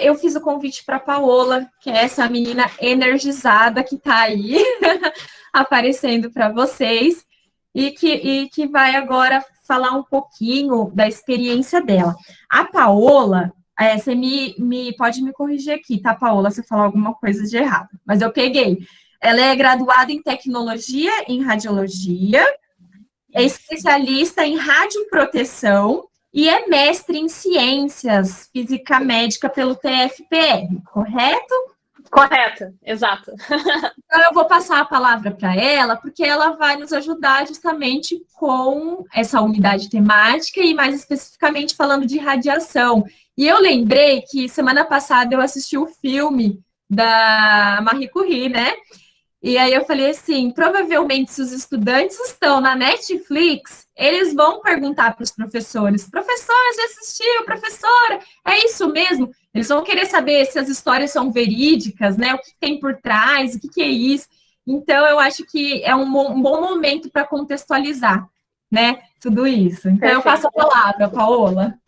Eu fiz o convite para a Paola, que é essa menina energizada que está aí aparecendo para vocês e que vai agora falar um pouquinho da experiência dela. A Paola, você pode me corrigir aqui, tá, Paola, se eu falar alguma coisa de errado, mas eu peguei. Ela é graduada em tecnologia em radiologia, é especialista em radioproteção e é mestre em ciências física médica pelo TFPR, correto? Correto, exato. Então, eu vou passar a palavra para ela, porque ela vai nos ajudar justamente com essa unidade temática e, mais especificamente, falando de radiação. E eu lembrei que semana passada eu assisti o filme da Marie Curie, né? E aí eu falei assim, provavelmente se os estudantes estão na Netflix, eles vão perguntar para os professores, professor, já assistiu, professora, é isso mesmo? Eles vão querer saber se as histórias são verídicas, né? O que tem por trás, o que é isso. Então, eu acho que é um bom momento para contextualizar, né? Tudo isso. Então, eu passo a Perfeito. palavra, Paola.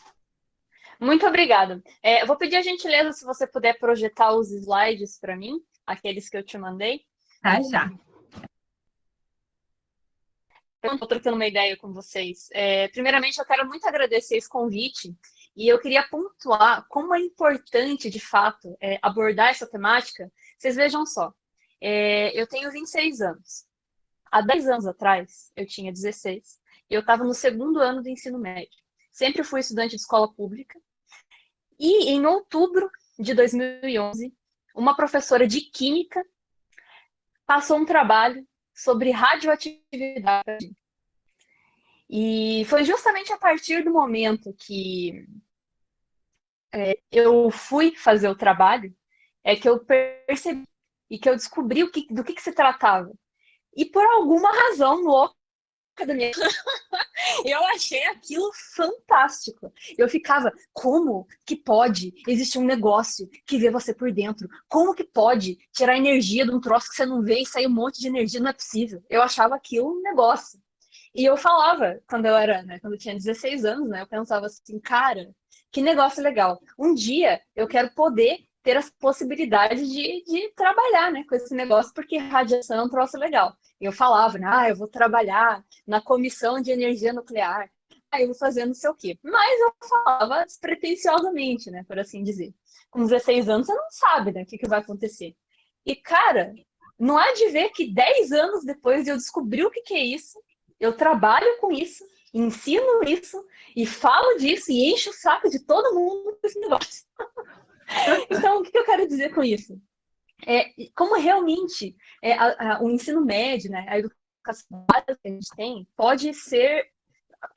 Muito obrigada. Eu vou pedir a gentileza se você puder projetar os slides para mim, aqueles que eu te mandei. Tá, já. Eu estou trocando uma ideia com vocês. Primeiramente, eu quero muito agradecer esse convite e eu queria pontuar como é importante, de fato, abordar essa temática. Vocês vejam só, eu tenho 26 anos. Há 10 anos atrás, eu tinha 16 e eu estava no segundo ano do ensino médio. Sempre fui estudante de escola pública. E em outubro de 2011, uma professora de química passou um trabalho sobre radioatividade. E foi justamente a partir do momento que eu fui fazer o trabalho que eu percebi e que eu descobri do que se tratava. E por alguma razão louca da minha eu achei aquilo fantástico. Eu ficava, como que pode existir um negócio que vê você por dentro? Como que pode tirar energia de um troço que você não vê e sair um monte de energia? Não é possível. Eu achava aquilo um negócio. E eu falava, quando eu era, né, quando eu tinha 16 anos, né, eu pensava assim, cara, que negócio legal. Um dia eu quero poder ter as possibilidades de trabalhar, né, com esse negócio, porque radiação é um troço legal. Eu falava, né, eu vou trabalhar na comissão de energia nuclear, eu vou fazer não sei o quê. Mas eu falava despretensiosamente, né, por assim dizer. Com 16 anos você não sabe, né, o que vai acontecer. E, cara, não há de ver que 10 anos depois de eu descobrir o que é isso, eu trabalho com isso, ensino isso, e falo disso, e encho o saco de todo mundo com esse negócio. Então, o que eu quero dizer com isso? Como realmente o ensino médio, né, a educação básica que a gente tem, pode ser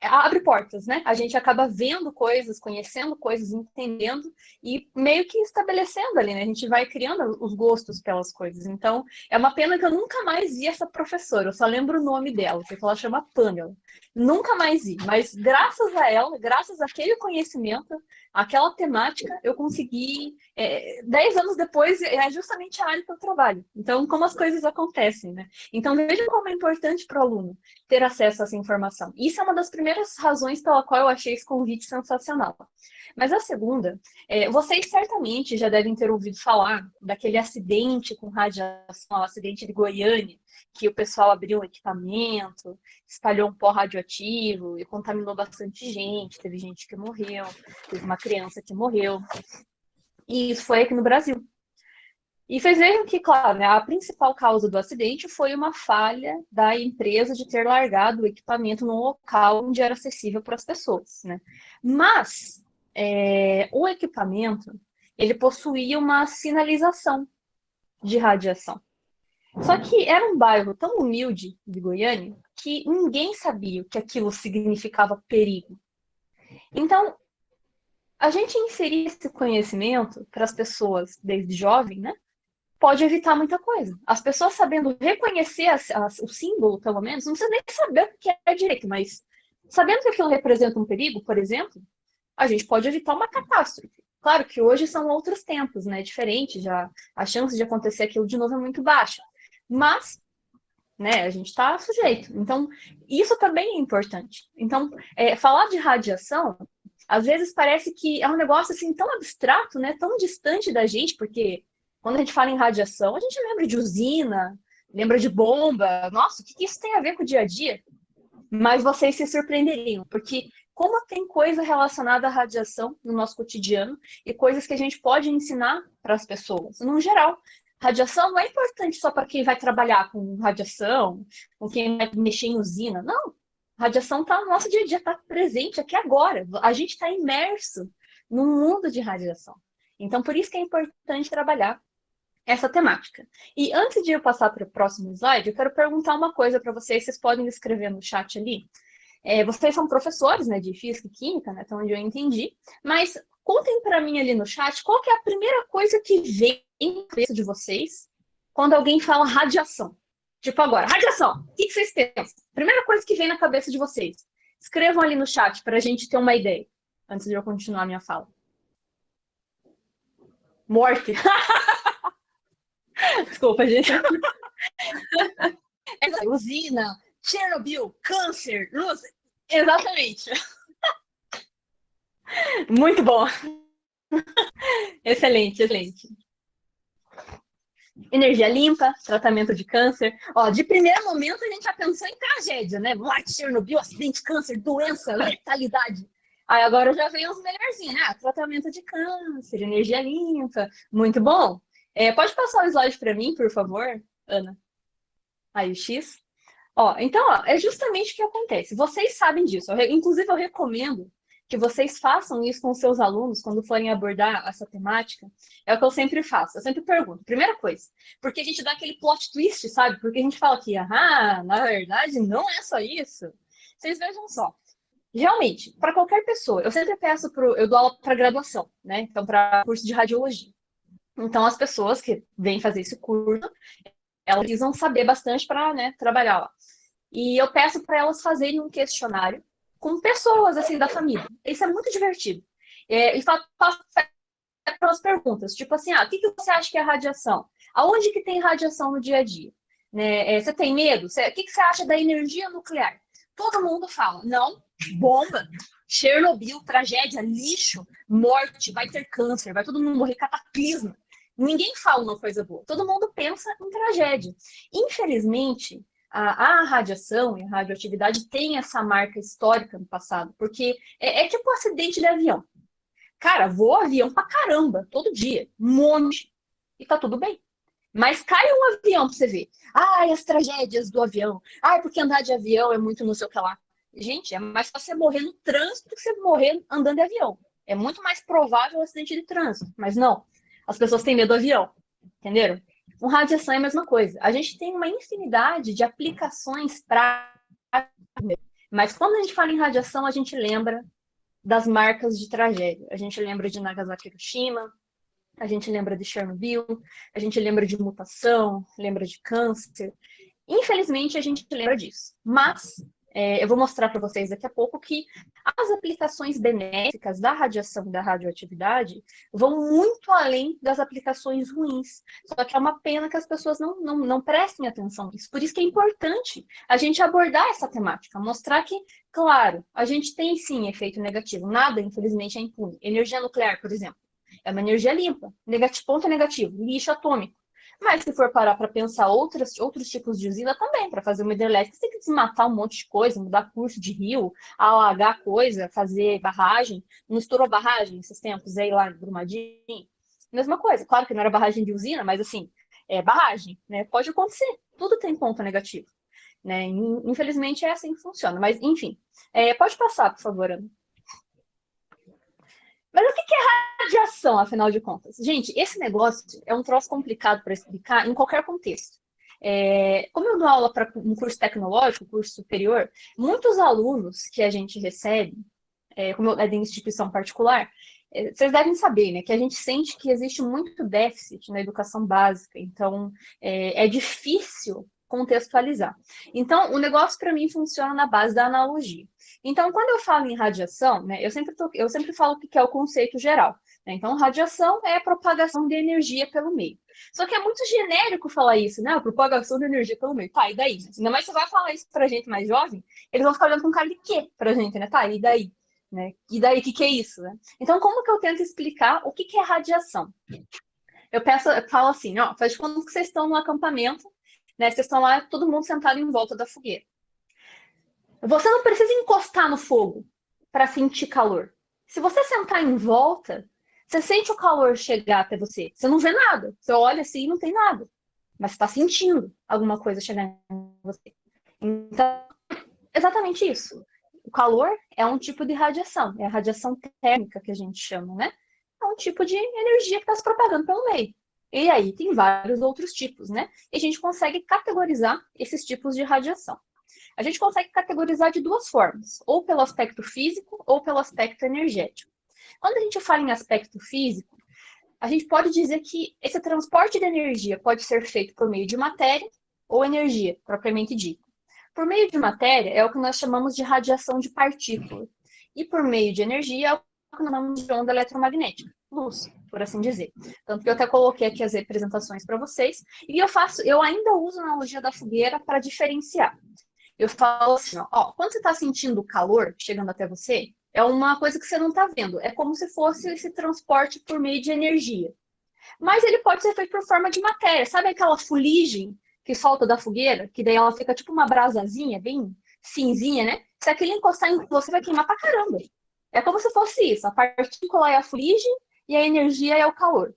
abre portas, né? A gente acaba vendo coisas, conhecendo coisas, entendendo e meio que estabelecendo ali, né? A gente vai criando os gostos pelas coisas. Então, é uma pena que eu nunca mais vi essa professora. Eu só lembro o nome dela, que ela chama Pamela. Nunca mais vi, mas graças a ela, graças àquele conhecimento, aquela temática, eu consegui. 10 anos depois, é justamente a área que eu trabalho. Então, como as coisas acontecem, né? Então, veja como é importante para o aluno ter acesso a essa informação. Isso é uma das primeiras razões pela qual eu achei esse convite sensacional. Mas a segunda, vocês certamente já devem ter ouvido falar daquele acidente com radiação, o acidente de Goiânia, que o pessoal abriu um equipamento, espalhou um pó radioativo e contaminou bastante gente, teve gente que morreu, teve uma criança que morreu. E isso foi aqui no Brasil. E vocês vejam que, claro, né, a principal causa do acidente foi uma falha da empresa de ter largado o equipamento no local onde era acessível para as pessoas, né? Mas o equipamento, ele possuía uma sinalização de radiação. Só que era um bairro tão humilde de Goiânia que ninguém sabia o que aquilo significava perigo. Então, a gente inserir esse conhecimento para as pessoas desde jovem, né? Pode evitar muita coisa. As pessoas sabendo reconhecer o símbolo, pelo menos, não precisa nem saber o que é direito, mas sabendo que aquilo representa um perigo, por exemplo, a gente pode evitar uma catástrofe. Claro que hoje são outros tempos, né? Diferente, já a chance de acontecer aquilo de novo é muito baixa. Mas, né, a gente está sujeito. Então, isso também é importante. Então, falar de radiação Às vezes parece que é um negócio assim tão abstrato, né? Tão distante da gente, porque quando a gente fala em radiação, a gente lembra de usina, lembra de bomba. Nossa, o que isso tem a ver com o dia a dia? Mas vocês se surpreenderiam, porque como tem coisa relacionada à radiação no nosso cotidiano e coisas que a gente pode ensinar para as pessoas, no geral. Radiação não é importante só para quem vai trabalhar com radiação, com quem vai mexer em usina. Não. Radiação está no nosso dia a dia, está presente aqui agora. A gente está imerso num mundo de radiação. Então, por isso que é importante trabalhar essa temática. E antes de eu passar para o próximo slide, eu quero perguntar uma coisa para vocês. Vocês podem escrever no chat ali. Vocês são professores, né, de física e química, né, até onde eu entendi. Mas contem para mim ali no chat qual que é a primeira coisa que vem na cabeça de vocês quando alguém fala radiação. Tipo agora, radiação. O que vocês pensam? Primeira coisa que vem na cabeça de vocês. Escrevam ali no chat para a gente ter uma ideia, antes de eu continuar a minha fala. Morte. Desculpa, gente. Usina, Chernobyl, câncer, luz. Exatamente. Muito bom. Excelente, excelente. Energia limpa, tratamento de câncer. Ó, de primeiro momento a gente já pensou em tragédia, né? Morte, Chernobyl, acidente, câncer, doença, letalidade. Aí agora já vem os melhorzinhos, né? Tratamento de câncer, energia limpa. Muito bom. Pode passar o slide para mim, por favor, Ana? Aí o X. Então, é justamente o que acontece. Vocês sabem disso. Inclusive, eu recomendo que vocês façam isso com seus alunos quando forem abordar essa temática. É o que eu sempre faço. Eu sempre pergunto. Primeira coisa, porque a gente dá aquele plot twist, sabe? Porque a gente fala que, na verdade, não é só isso. Vocês vejam só. Realmente, para qualquer pessoa, eu sempre peço eu dou aula para graduação, né? Então, para curso de radiologia. Então, as pessoas que vêm fazer esse curso, elas precisam saber bastante para, né, trabalhar lá. E eu peço para elas fazerem um questionário com pessoas assim da família. Isso é muito divertido. E faço as perguntas, tipo assim, o que você acha que é radiação? Aonde que tem radiação no dia a dia? Né? Você tem medo? O que você acha da energia nuclear? Todo mundo fala, não, bomba, Chernobyl, tragédia, lixo, morte, vai ter câncer, vai todo mundo morrer, cataclisma. Ninguém fala uma coisa boa. Todo mundo pensa em tragédia. Infelizmente, a radiação e a radioatividade tem essa marca histórica no passado, porque é tipo um acidente de avião. Cara, voa avião pra caramba, todo dia, um monte, e tá tudo bem. Mas cai um avião pra você ver. As tragédias do avião. Porque andar de avião é muito não sei o que lá. Gente, é mais fácil você morrer no trânsito do que você morrer andando de avião. É muito mais provável um acidente de trânsito, mas não. As pessoas têm medo do avião, entenderam? Com radiação é a mesma coisa. A gente tem uma infinidade de aplicações para... Mas quando a gente fala em radiação, a gente lembra das marcas de tragédia. A gente lembra de Nagasaki e Hiroshima, a gente lembra de Chernobyl, a gente lembra de mutação, lembra de câncer. Infelizmente, a gente lembra disso. Mas eu vou mostrar para vocês daqui a pouco que as aplicações benéficas da radiação e da radioatividade vão muito além das aplicações ruins. Só que é uma pena que as pessoas não prestem atenção nisso. Por isso que é importante a gente abordar essa temática, mostrar que, claro, a gente tem sim efeito negativo. Nada, infelizmente, é impune. Energia nuclear, por exemplo, é uma energia limpa. Ponto negativo, lixo atômico. Mas se for parar para pensar outros tipos de usina também, para fazer uma hidrelétrica, você tem que desmatar um monte de coisa, mudar curso de rio, alagar coisa, fazer barragem. Não estourou barragem esses tempos aí lá em Brumadinho? Mesma coisa. Claro que não era barragem de usina, mas assim, barragem, né? Pode acontecer. Tudo tem ponto negativo. Né? Infelizmente é assim que funciona. Mas, enfim. Pode passar, por favor, Ana. Mas o que é radiação, afinal de contas? Gente, esse negócio é um troço complicado para explicar em qualquer contexto. Como eu dou aula para um curso tecnológico, curso superior, muitos alunos que a gente recebe, como é de instituição particular, vocês devem saber, né, que a gente sente que existe muito déficit na educação básica. Então, é difícil contextualizar. Então, o negócio para mim funciona na base da analogia. Então, quando eu falo em radiação, né, eu sempre falo o que é o conceito geral. Né? Então, radiação é a propagação de energia pelo meio. Só que é muito genérico falar isso, né? A propagação de energia pelo meio. Tá, e daí? Ainda mais você vai falar isso pra gente mais jovem, eles vão ficar olhando com cara de quê pra gente, né? Tá, e daí? né? E daí, o que é isso, né? Então, como que eu tento explicar o que é radiação? Eu falo assim, ó, faz de conta que vocês estão no acampamento, né? Vocês estão lá, todo mundo sentado em volta da fogueira. Você não precisa encostar no fogo para sentir calor. Se você sentar em volta, você sente o calor chegar até você. Você não vê nada. Você olha assim e não tem nada. Mas você está sentindo alguma coisa chegar em você. Então, exatamente isso. O calor é um tipo de radiação. É a radiação térmica que a gente chama, né? É um tipo de energia que está se propagando pelo meio. E aí tem vários outros tipos, né? E a gente consegue categorizar esses tipos de radiação. A gente consegue categorizar de duas formas, ou pelo aspecto físico ou pelo aspecto energético. Quando a gente fala em aspecto físico, a gente pode dizer que esse transporte de energia pode ser feito por meio de matéria ou energia, propriamente dita. Por meio de matéria é o que nós chamamos de radiação de partícula. E por meio de energia é o que nós chamamos de onda eletromagnética, luz, por assim dizer. Tanto que eu até coloquei aqui as representações para vocês. E eu ainda uso a analogia da fogueira para diferenciar. Eu falo assim, ó, quando você está sentindo o calor chegando até você, é uma coisa que você não está vendo. É como se fosse esse transporte por meio de energia. Mas ele pode ser feito por forma de matéria. Sabe aquela fuligem que solta da fogueira? Que daí ela fica tipo uma brasazinha, bem cinzinha, né? Se aquilo encostar em você, vai queimar pra caramba. É como se fosse isso. A partícula é a fuligem e a energia é o calor.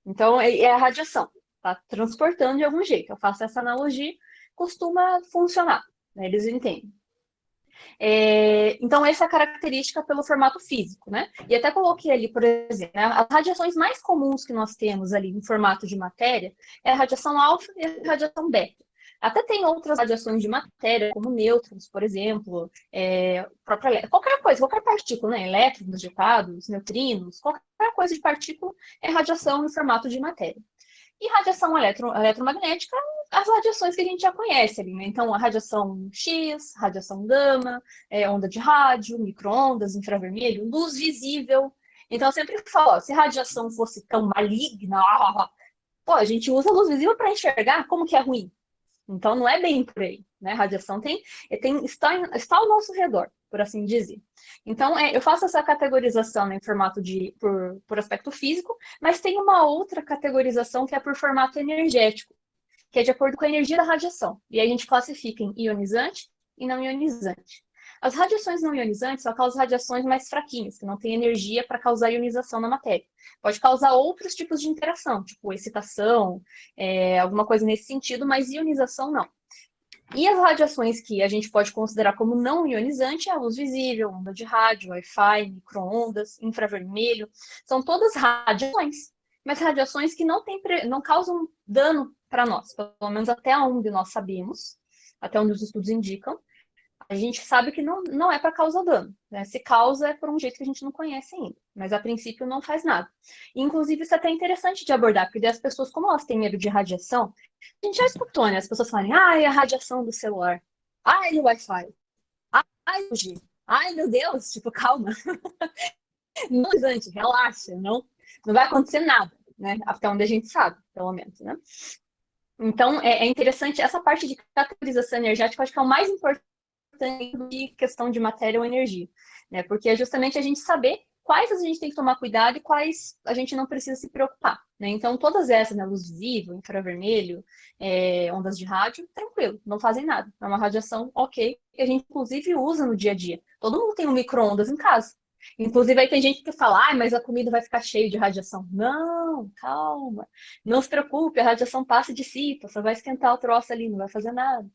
Então, é a radiação. Tá transportando de algum jeito. Eu faço essa analogia, costuma funcionar, né? Eles entendem. Então, essa é a característica pelo formato físico, né? E até coloquei ali, por exemplo, né, as radiações mais comuns que nós temos ali em formato de matéria é a radiação alfa e a radiação beta. Até tem outras radiações de matéria, como nêutrons, por exemplo, qualquer coisa, qualquer partícula, né? Elétrons ejetados, neutrinos, qualquer coisa de partícula é radiação em formato de matéria. E radiação eletromagnética, as radiações que a gente já conhece ali, né? Então, a radiação X, radiação gama, onda de rádio, micro-ondas, infravermelho, luz visível. Então, eu sempre falo, ó, se radiação fosse tão maligna, pô, a gente usa luz visível para enxergar como que é ruim. Então, não é bem por aí, né? A radiação está ao nosso redor, por assim dizer. Então, eu faço essa categorização, né, em formato por aspecto físico, mas tem uma outra categorização que é por formato energético, que é de acordo com a energia da radiação. E aí a gente classifica em ionizante e não ionizante. As radiações não ionizantes são aquelas radiações mais fraquinhas, que não têm energia para causar ionização na matéria. Pode causar outros tipos de interação, tipo excitação, alguma coisa nesse sentido, mas ionização não. E as radiações que a gente pode considerar como não ionizante é a luz visível, onda de rádio, Wi-Fi, micro-ondas, infravermelho. São todas radiações, mas radiações que não causam dano para nós, pelo menos até onde nós sabemos, até onde os estudos indicam. A gente sabe que não é para causar dano, né? Se causa é por um jeito que a gente não conhece ainda, mas a princípio não faz nada. Inclusive, isso é até interessante de abordar, porque as pessoas, como elas têm medo de radiação, a gente já escutou, né? As pessoas falarem, ai, a radiação do celular, ai, o Wi-Fi, ai, o G, ai, meu Deus, tipo, calma. Não, gente, relaxa, não vai acontecer nada, né? Até onde a gente sabe, pelo menos, né? Então, é interessante, essa parte de categorização energética, eu acho que é o mais importante de questão de matéria ou energia, né? Porque é justamente a gente saber quais a gente tem que tomar cuidado e quais a gente não precisa se preocupar, né? Então, todas essas, né, luz visível, infravermelho, ondas de rádio, tranquilo, não fazem nada. É uma radiação ok, que a gente inclusive usa no dia a dia. Todo mundo tem um micro-ondas em casa. Inclusive, aí tem gente que fala, mas a comida vai ficar cheia de radiação. Não, calma. Não se preocupe, a radiação passa e dissipa, só vai esquentar o troço ali, não vai fazer nada.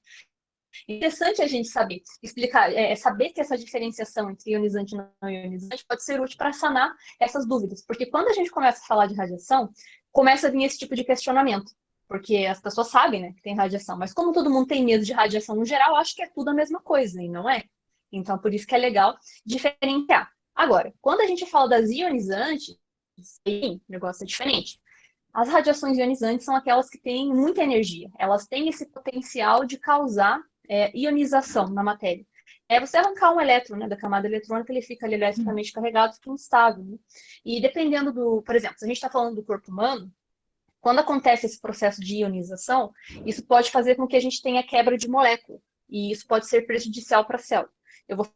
Interessante a gente saber, explicar, saber que essa diferenciação entre ionizante e não ionizante pode ser útil para sanar essas dúvidas, porque quando a gente começa a falar de radiação, começa a vir esse tipo de questionamento, porque as pessoas sabem, né, que tem radiação, mas como todo mundo tem medo de radiação no geral, acho que é tudo a mesma coisa, e não é. Então, por isso que é legal diferenciar. Agora, quando a gente fala das ionizantes, sim, o negócio é diferente. As radiações ionizantes são aquelas que têm muita energia. Elas têm esse potencial de causar ionização na matéria. Você arrancar um elétron, né, da camada eletrônica, ele fica ali eletricamente carregado, fica instável. Né? E dependendo por exemplo, se a gente está falando do corpo humano, quando acontece esse processo de ionização, isso pode fazer com que a gente tenha quebra de molécula. E isso pode ser prejudicial para a célula. Eu vou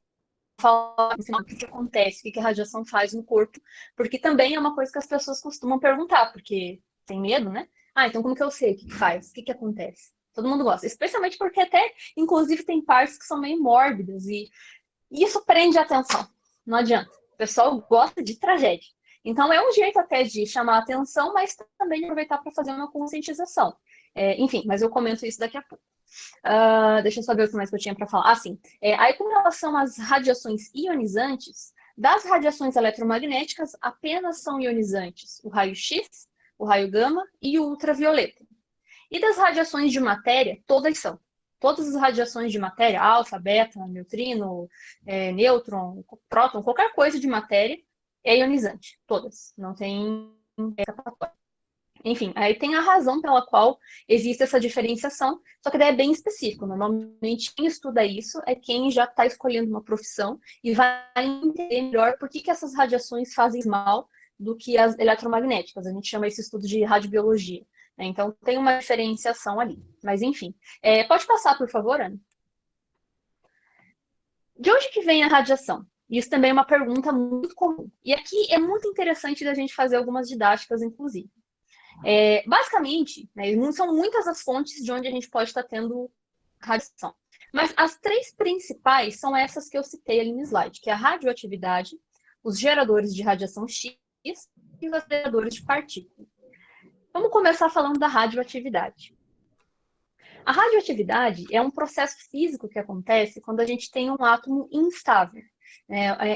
falar no final o que acontece, o que a radiação faz no corpo, porque também é uma coisa que as pessoas costumam perguntar, porque tem medo, né? Ah, então como que eu sei o que faz? O que acontece? Todo mundo gosta, especialmente porque até, inclusive, tem partes que são meio mórbidas e isso prende a atenção. Não adianta. O pessoal gosta de tragédia. Então, é um jeito até de chamar a atenção, mas também de aproveitar para fazer uma conscientização. Enfim, mas eu comento isso daqui a pouco. Deixa eu só ver o que mais que eu tinha para falar. Sim. Aí, com relação às radiações ionizantes, das radiações eletromagnéticas, apenas são ionizantes o raio-x, o raio gama e o ultravioleta. E das radiações de matéria, todas são. Todas as radiações de matéria, alfa, beta, neutrino, nêutron, próton, qualquer coisa de matéria é ionizante. Todas. Não tem escapatória. Enfim, aí tem a razão pela qual existe essa diferenciação, só que daí é bem específico. Normalmente, quem estuda isso é quem já está escolhendo uma profissão e vai entender melhor por que essas radiações fazem mal do que as eletromagnéticas. A gente chama esse estudo de radiobiologia. Então, tem uma diferenciação ali. Mas, enfim. Pode passar, por favor, Ana? De onde que vem a radiação? Isso também é uma pergunta muito comum. E aqui é muito interessante da gente fazer algumas didáticas, inclusive. Basicamente, né, são muitas as fontes de onde a gente pode estar tendo radiação. Mas as três principais são essas que eu citei ali no slide, que é a radioatividade, os geradores de radiação X e os aceleradores de partículas. Vamos começar falando da radioatividade. A radioatividade é um processo físico que acontece quando a gente tem um átomo instável.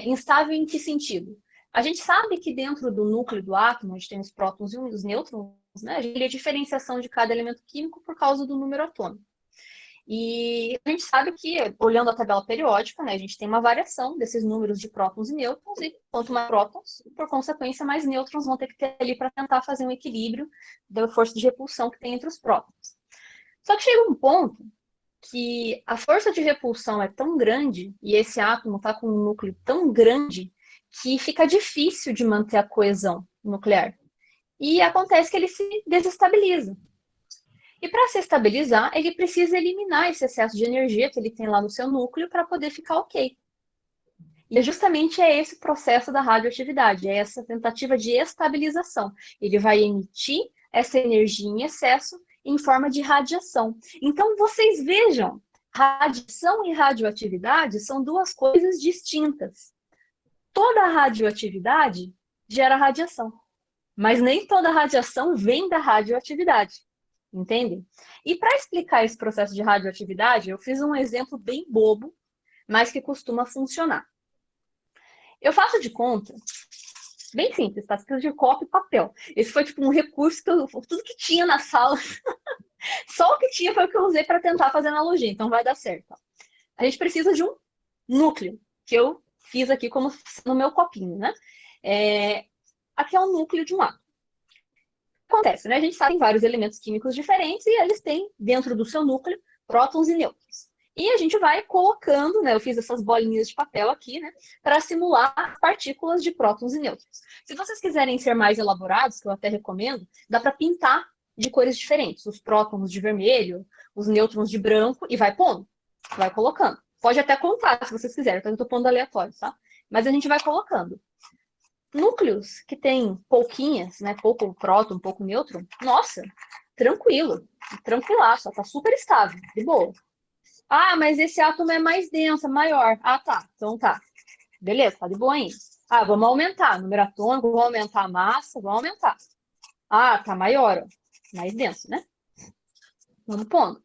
Instável em que sentido? A gente sabe que dentro do núcleo do átomo, a gente tem os prótons e os nêutrons, né? A gente tem a diferenciação de cada elemento químico por causa do número atômico. E a gente sabe que, olhando a tabela periódica, né, a gente tem uma variação desses números de prótons e nêutrons, e quanto mais prótons, por consequência, mais nêutrons vão ter que ter ali para tentar fazer um equilíbrio da força de repulsão que tem entre os prótons. Só que chega um ponto que a força de repulsão é tão grande, e esse átomo está com um núcleo tão grande, que fica difícil de manter a coesão nuclear. E acontece que ele se desestabiliza. E para se estabilizar, ele precisa eliminar esse excesso de energia que ele tem lá no seu núcleo para poder ficar ok. E justamente é esse o processo da radioatividade, é essa tentativa de estabilização. Ele vai emitir essa energia em excesso em forma de radiação. Então, vocês vejam, radiação e radioatividade são duas coisas distintas. Toda radioatividade gera radiação, mas nem toda radiação vem da radioatividade. Entendem? E para explicar esse processo de radioatividade, eu fiz um exemplo bem bobo, mas que costuma funcionar. Eu faço de conta, bem simples, tá? Escrito de copo e papel. Esse foi tipo um recurso que tudo que tinha na sala, só o que tinha foi o que eu usei para tentar fazer analogia, então vai dar certo. A gente precisa de um núcleo, que eu fiz aqui como no meu copinho, né? Aqui é o núcleo de um átomo. Acontece, né? A gente sabe que tem vários elementos químicos diferentes e eles têm, dentro do seu núcleo, prótons e nêutrons. E a gente vai colocando, né? Eu fiz essas bolinhas de papel aqui, né? Para simular partículas de prótons e nêutrons. Se vocês quiserem ser mais elaborados, que eu até recomendo, dá para pintar de cores diferentes. Os prótons de vermelho, os nêutrons de branco, e vai pondo. Vai colocando. Pode até contar, se vocês quiserem, então eu estou pondo aleatório, tá? Mas a gente vai colocando. Núcleos que tem pouquinhas, né? Pouco próton, pouco nêutron, nossa, tranquilo, tranquilaço, tá super estável, de boa. Ah, mas esse átomo é mais denso, é maior. Ah, tá, então tá. Beleza, tá de boa ainda. Ah, vamos aumentar o número atômico, vamos aumentar a massa, vamos aumentar. Ah, tá maior, ó. Mais denso, né? Vamos pondo.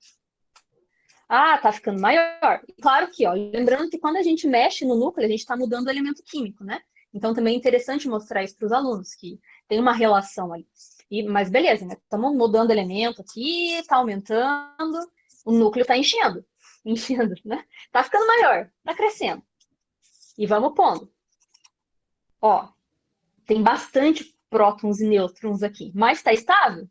Ah, tá ficando maior. Claro que, ó, lembrando que quando a gente mexe no núcleo, a gente está mudando o elemento químico, né? Então, também é interessante mostrar isso para os alunos, que tem uma relação ali. Mas beleza, né? Estamos mudando elemento aqui, está aumentando, o núcleo está enchendo, né? Está ficando maior, está crescendo. E vamos pondo. Ó, tem bastante prótons e nêutrons aqui, mas está estável?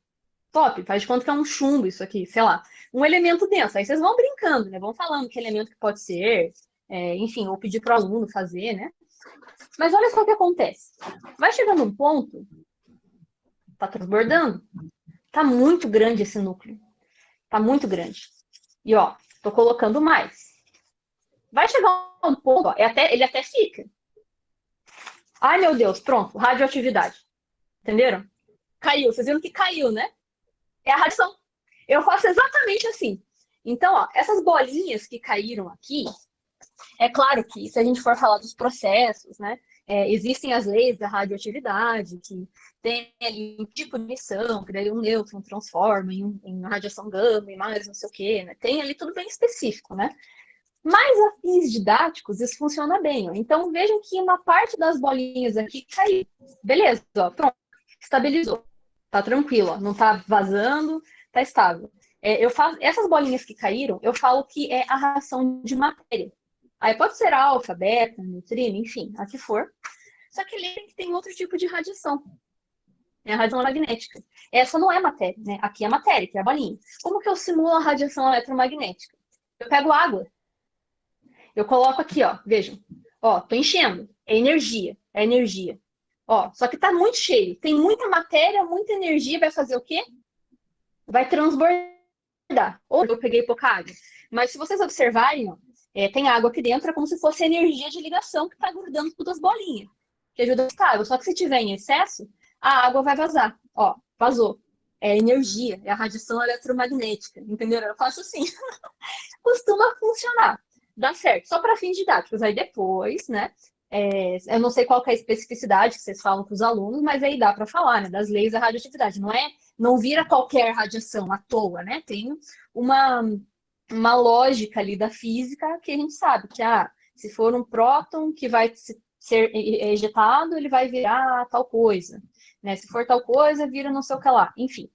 Top, faz de conta que é um chumbo isso aqui, sei lá. Um elemento denso. Aí vocês vão brincando, né? Vão falando que elemento que pode ser, enfim, ou pedir para o aluno fazer, né? Mas olha só o que acontece. Vai chegando um ponto, tá transbordando, tá muito grande esse núcleo. Tá muito grande. E ó, tô colocando mais. Vai chegar um ponto, ó, ele até fica. Ai, meu Deus, pronto, radioatividade. Entenderam? Caiu, vocês viram que caiu, né? É a radiação. Eu faço exatamente assim. Então, ó, essas bolinhas que caíram aqui, é claro que se a gente for falar dos processos, né? Existem as leis da radioatividade, que tem ali um tipo de emissão, que daí um nêutron transforma em radiação gama e mais não sei o quê, né? Tem ali tudo bem específico, né? Mas a fins didáticos, isso funciona bem. Ó. Então, vejam que uma parte das bolinhas aqui caiu. Beleza, ó, pronto, estabilizou. Tá tranquilo, ó, não tá vazando, tá estável. Essas bolinhas que caíram, eu falo que é a radiação de matéria. Aí pode ser alfa, beta, neutrino, enfim, a que for. Só que lembrem que tem outro tipo de radiação. É a radiação magnética. Essa não é matéria, né? Aqui é matéria, que é a bolinha. Como que eu simulo a radiação eletromagnética? Eu pego água, eu coloco aqui, ó, vejam. Ó, tô enchendo. É energia, é energia. Ó, só que tá muito cheio. Tem muita matéria, muita energia, vai fazer o quê? Vai transbordar. Ou eu peguei pouca água. Mas se vocês observarem, ó, tem água aqui dentro, é como se fosse energia de ligação que tá grudando tudo as bolinhas. Que ajuda a ficar água. Só que se tiver em excesso, a água vai vazar. Ó, vazou. É energia, é a radiação eletromagnética. Entenderam? Eu faço assim. Costuma funcionar. Dá certo. Só para fins didáticos. Aí depois, né? Eu não sei qual que é a especificidade que vocês falam para os alunos, mas aí dá para falar, né? Das leis da radioatividade. Não vira qualquer radiação à toa, né? Tem uma, uma lógica ali da física que a gente sabe que, se for um próton que vai ser ejetado, ele vai virar tal coisa. Né? Se for tal coisa, vira não sei o que lá. Enfim,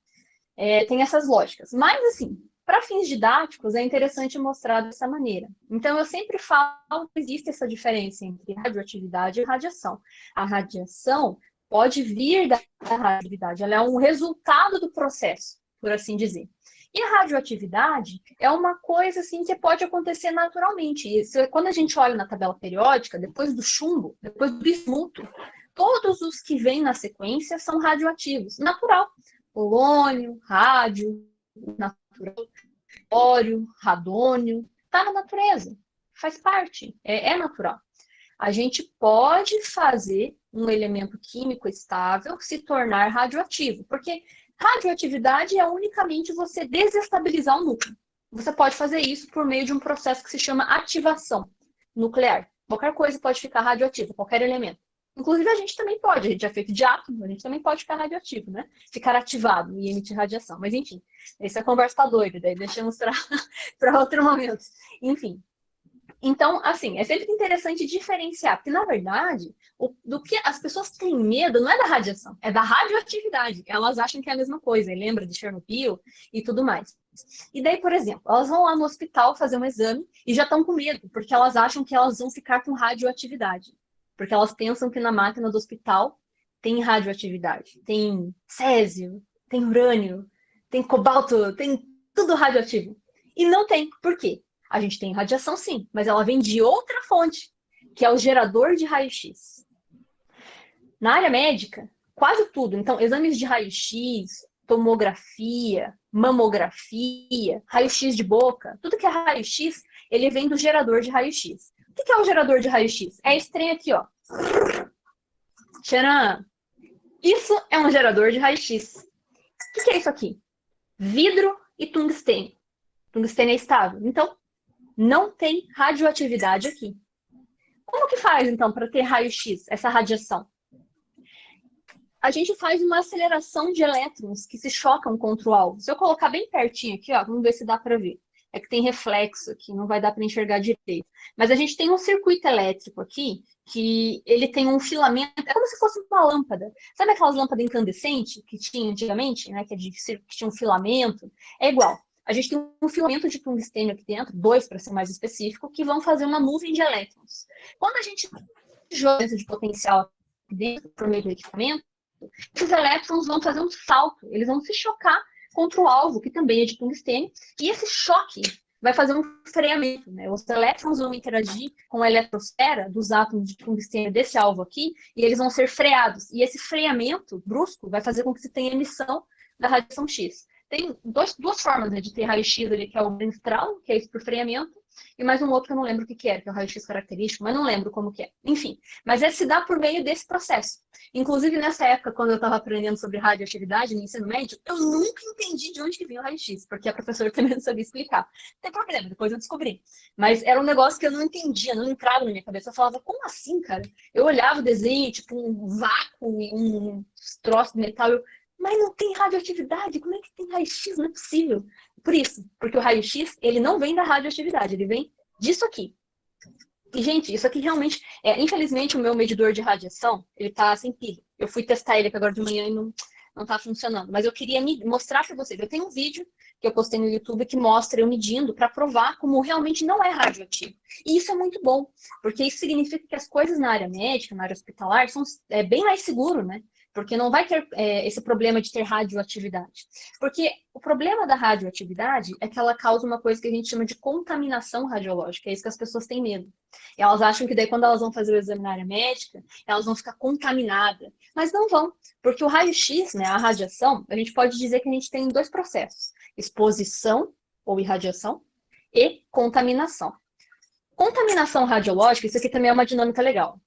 tem essas lógicas. Mas, assim, para fins didáticos, é interessante mostrar dessa maneira. Então, eu sempre falo que existe essa diferença entre radioatividade e radiação. A radiação pode vir da radioatividade, ela é um resultado do processo, por assim dizer. E a radioatividade é uma coisa assim que pode acontecer naturalmente. Quando a gente olha na tabela periódica, depois do chumbo, depois do bismuto, todos os que vêm na sequência são radioativos, natural. Polônio, rádio, natural, óleo, radônio, está na natureza, faz parte, é natural. A gente pode fazer um elemento químico estável se tornar radioativo, porque radioatividade é unicamente você desestabilizar o núcleo. Você pode fazer isso por meio de um processo que se chama ativação nuclear. Qualquer coisa pode ficar radioativa, qualquer elemento. Inclusive, a gente também pode, a gente é feito de átomo, a gente também pode ficar radioativo, né? Ficar ativado e emitir radiação. Mas, enfim, essa conversa tá doida, daí deixamos para outro momento. Enfim. Então, assim, é sempre interessante diferenciar, porque, na verdade, do que as pessoas têm medo não é da radiação, é da radioatividade. Elas acham que é a mesma coisa, e lembra de Chernobyl e tudo mais. E daí, por exemplo, elas vão lá no hospital fazer um exame e já estão com medo, porque elas acham que elas vão ficar com radioatividade. Porque elas pensam que na máquina do hospital tem radioatividade. Tem césio, tem urânio, tem cobalto, tem tudo radioativo. E não tem. Por quê? A gente tem radiação sim, mas ela vem de outra fonte, que é o gerador de raio-x. Na área médica, quase tudo. Então, exames de raio-x, tomografia, mamografia, raio-x de boca, tudo que é raio-x, ele vem do gerador de raio-x. O que é o gerador de raio-x? É esse trem aqui, ó. Tcharam! Isso é um gerador de raio-x. O que é isso aqui? Vidro e tungstênio. Tungstênio é estável. Então, não tem radioatividade aqui. Como que faz, então, para ter raio-x, essa radiação? A gente faz uma aceleração de elétrons que se chocam contra o alvo. Se eu colocar bem pertinho aqui, ó, vamos ver se dá para ver. É que tem reflexo aqui, não vai dar para enxergar direito. Mas a gente tem um circuito elétrico aqui, que ele tem um filamento, é como se fosse uma lâmpada. Sabe aquelas lâmpadas incandescentes que tinha antigamente, né, que tinha um filamento? É igual. A gente tem um filamento de tungstênio aqui dentro, 2 para ser mais específico, que vão fazer uma nuvem de elétrons. Quando a gente joga de potencial aqui dentro, por meio do equipamento, esses elétrons vão fazer um salto, eles vão se chocar contra o alvo, que também é de tungstênio, e esse choque vai fazer um freamento, né? Os elétrons vão interagir com a eletrosfera dos átomos de tungstênio desse alvo aqui, e eles vão ser freados. E esse freamento brusco vai fazer com que se tenha emissão da radiação X. tem duas formas, né, de ter raio-x ali, que é o menstrual, que é isso por freamento, e mais um outro que eu não lembro o que é, que é o raio-x característico, mas não lembro como que é. Enfim, mas ele se dá por meio desse processo. Inclusive, nessa época, quando eu estava aprendendo sobre radioatividade no ensino médio, eu nunca entendi de onde que vinha o raio-x, porque a professora também não sabia explicar. Não tem problema, depois eu descobri. Mas era um negócio que eu não entendia, não entrava na minha cabeça. Eu falava, como assim, cara? Eu olhava o desenho, tipo, um vácuo, um troço de metal, mas não tem radioatividade, como é que tem raio-x? Não é possível. Por isso, porque o raio-x, ele não vem da radioatividade, ele vem disso aqui. E, gente, isso aqui realmente... infelizmente, o meu medidor de radiação, ele tá sem pilha. Eu fui testar ele aqui agora de manhã e não tá funcionando. Mas eu queria mostrar para vocês. Eu tenho um vídeo que eu postei no YouTube que mostra eu medindo para provar como realmente não é radioativo. E isso é muito bom, porque isso significa que as coisas na área médica, na área hospitalar, são bem mais seguro, né? Porque não vai ter esse problema de ter radioatividade. Porque o problema da radioatividade é que ela causa uma coisa que a gente chama de contaminação radiológica. É isso que as pessoas têm medo. E elas acham que daí quando elas vão fazer o exame na área médica, elas vão ficar contaminadas. Mas não vão, porque o raio-x, né, a radiação, a gente pode dizer que a gente tem dois processos: exposição ou irradiação e contaminação. Contaminação radiológica, isso aqui também é uma dinâmica legal.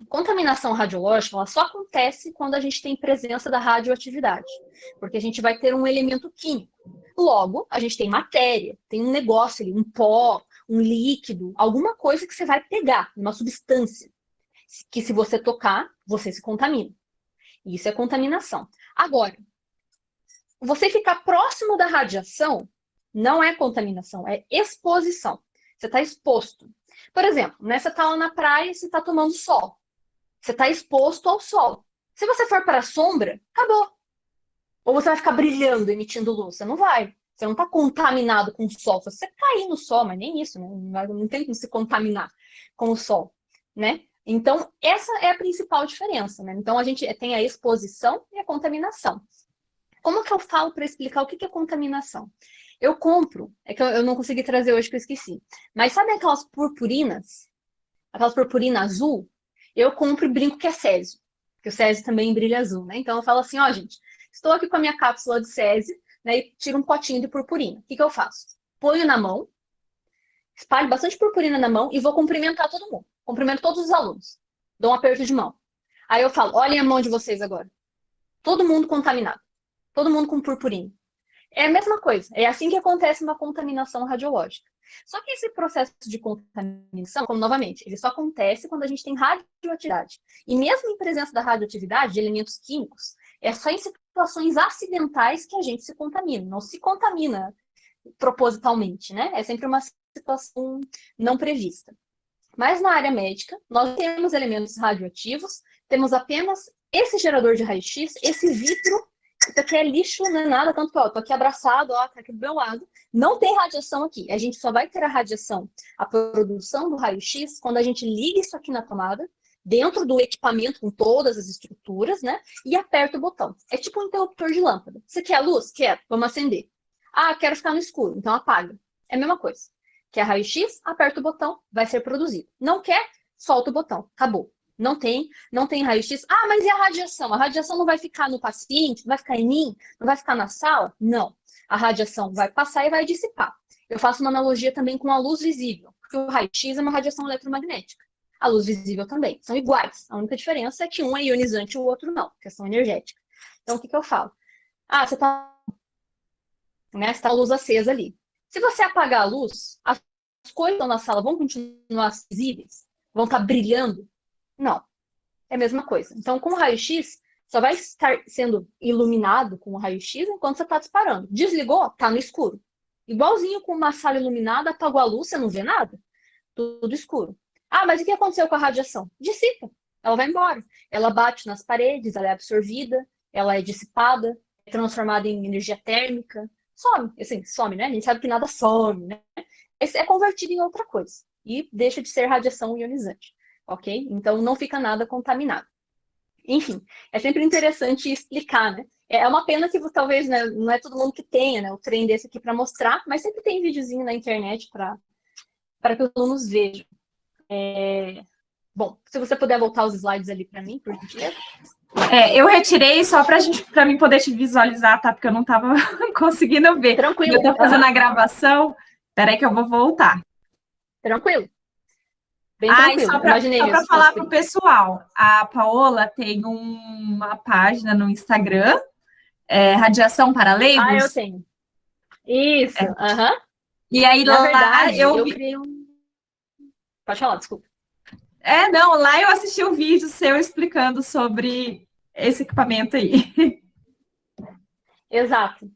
Contaminação radiológica, ela só acontece quando a gente tem presença da radioatividade, porque a gente vai ter um elemento químico. Logo, a gente tem matéria, tem um negócio ali, um pó, um líquido, alguma coisa que você vai pegar, uma substância, que se você tocar, você se contamina. Isso é contaminação. Agora, você ficar próximo da radiação não é contaminação, é exposição. Você está exposto. Por exemplo, né, você está lá na praia e você está tomando sol. Você está exposto ao sol. Se você for para a sombra, acabou. Ou você vai ficar brilhando, emitindo luz. Você não vai. Você não está contaminado com o sol. Se você cair no sol, mas nem isso, né? Não tem como se contaminar com o sol, né? Então, essa é a principal diferença, né? Então, a gente tem a exposição e a contaminação. Como que eu falo para explicar o que é contaminação? Eu compro, é que eu não consegui trazer hoje que eu esqueci, mas sabe aquelas purpurinas? Aquelas purpurina azul? Eu compro e brinco que é césio, porque o césio também brilha azul, né? Então eu falo assim, ó, gente, estou aqui com a minha cápsula de césio, né, e tiro um potinho de purpurina. O que eu faço? Ponho na mão, espalho bastante purpurina na mão e vou cumprimentar todo mundo. Cumprimento todos os alunos. Dou um aperto de mão. Aí eu falo, olhem a mão de vocês agora. Todo mundo contaminado. Todo mundo com purpurina. É a mesma coisa. É assim que acontece uma contaminação radiológica. Só que esse processo de contaminação, como novamente, ele só acontece quando a gente tem radioatividade. E mesmo em presença da radioatividade, de elementos químicos, é só em situações acidentais que a gente se contamina. Não se contamina propositalmente, né? É sempre uma situação não prevista. Mas na área médica, nós temos elementos radioativos, temos apenas esse gerador de raio-x, esse vidro. Isso aqui é lixo, não é nada, tanto que, ó, tô aqui abraçado, ó, tá aqui do meu lado. Não tem radiação aqui. A gente só vai ter a radiação, a produção do raio-x, quando a gente liga isso aqui na tomada, dentro do equipamento, com todas as estruturas, né? E aperta o botão. É tipo um interruptor de lâmpada. Você quer a luz? Quero. Vamos acender. Ah, quero ficar no escuro. Então apaga. É a mesma coisa. Quer raio-x? Aperta o botão, vai ser produzido. Não quer? Solta o botão. Acabou. Não tem raio-x. Ah, mas e a radiação? A radiação não vai ficar no paciente? Não vai ficar em mim? Não vai ficar na sala? Não. A radiação vai passar e vai dissipar. Eu faço uma analogia também com a luz visível, porque o raio-x é uma radiação eletromagnética. A luz visível também. São iguais. A única diferença é que um é ionizante e o outro não, questão energética. Então, o que eu falo? Ah, você está, né, a luz acesa ali. Se você apagar a luz, as coisas que estão na sala vão continuar visíveis? Vão estar brilhando? Não, é a mesma coisa. Então, com o raio-x, só vai estar sendo iluminado com o raio-x enquanto você está disparando. Desligou, está no escuro. Igualzinho com uma sala iluminada, apagou a luz, você não vê nada. Tudo escuro. Ah, mas o que aconteceu com a radiação? Dissipa. Ela vai embora. Ela bate nas paredes, ela é absorvida, ela é dissipada, é transformada em energia térmica. Some. Assim, some, né? A gente sabe que nada some, né? É convertido em outra coisa. E deixa de ser radiação ionizante. Ok? Então, não fica nada contaminado. Enfim, é sempre interessante explicar, né? É uma pena que talvez, né, não é todo mundo que tenha, né, o trem desse aqui para mostrar, mas sempre tem videozinho na internet para que os alunos vejam. Bom, se você puder voltar os slides ali para mim, por gentileza. Eu retirei só para mim poder te visualizar, tá? Porque eu não estava conseguindo ver. Tranquilo. Eu estou fazendo a gravação. Espera aí que eu vou voltar. Tranquilo. Bem E tranquilo. só Imaginei para mesmo. falar para o pessoal, a Paola tem uma página no Instagram, Radiação para Eu Leigos. tenho. Isso. Aham. E aí Na lá verdade, eu eu vi. criei um. Pode falar, desculpa. Não, lá eu assisti um vídeo seu explicando sobre esse equipamento aí. Exato.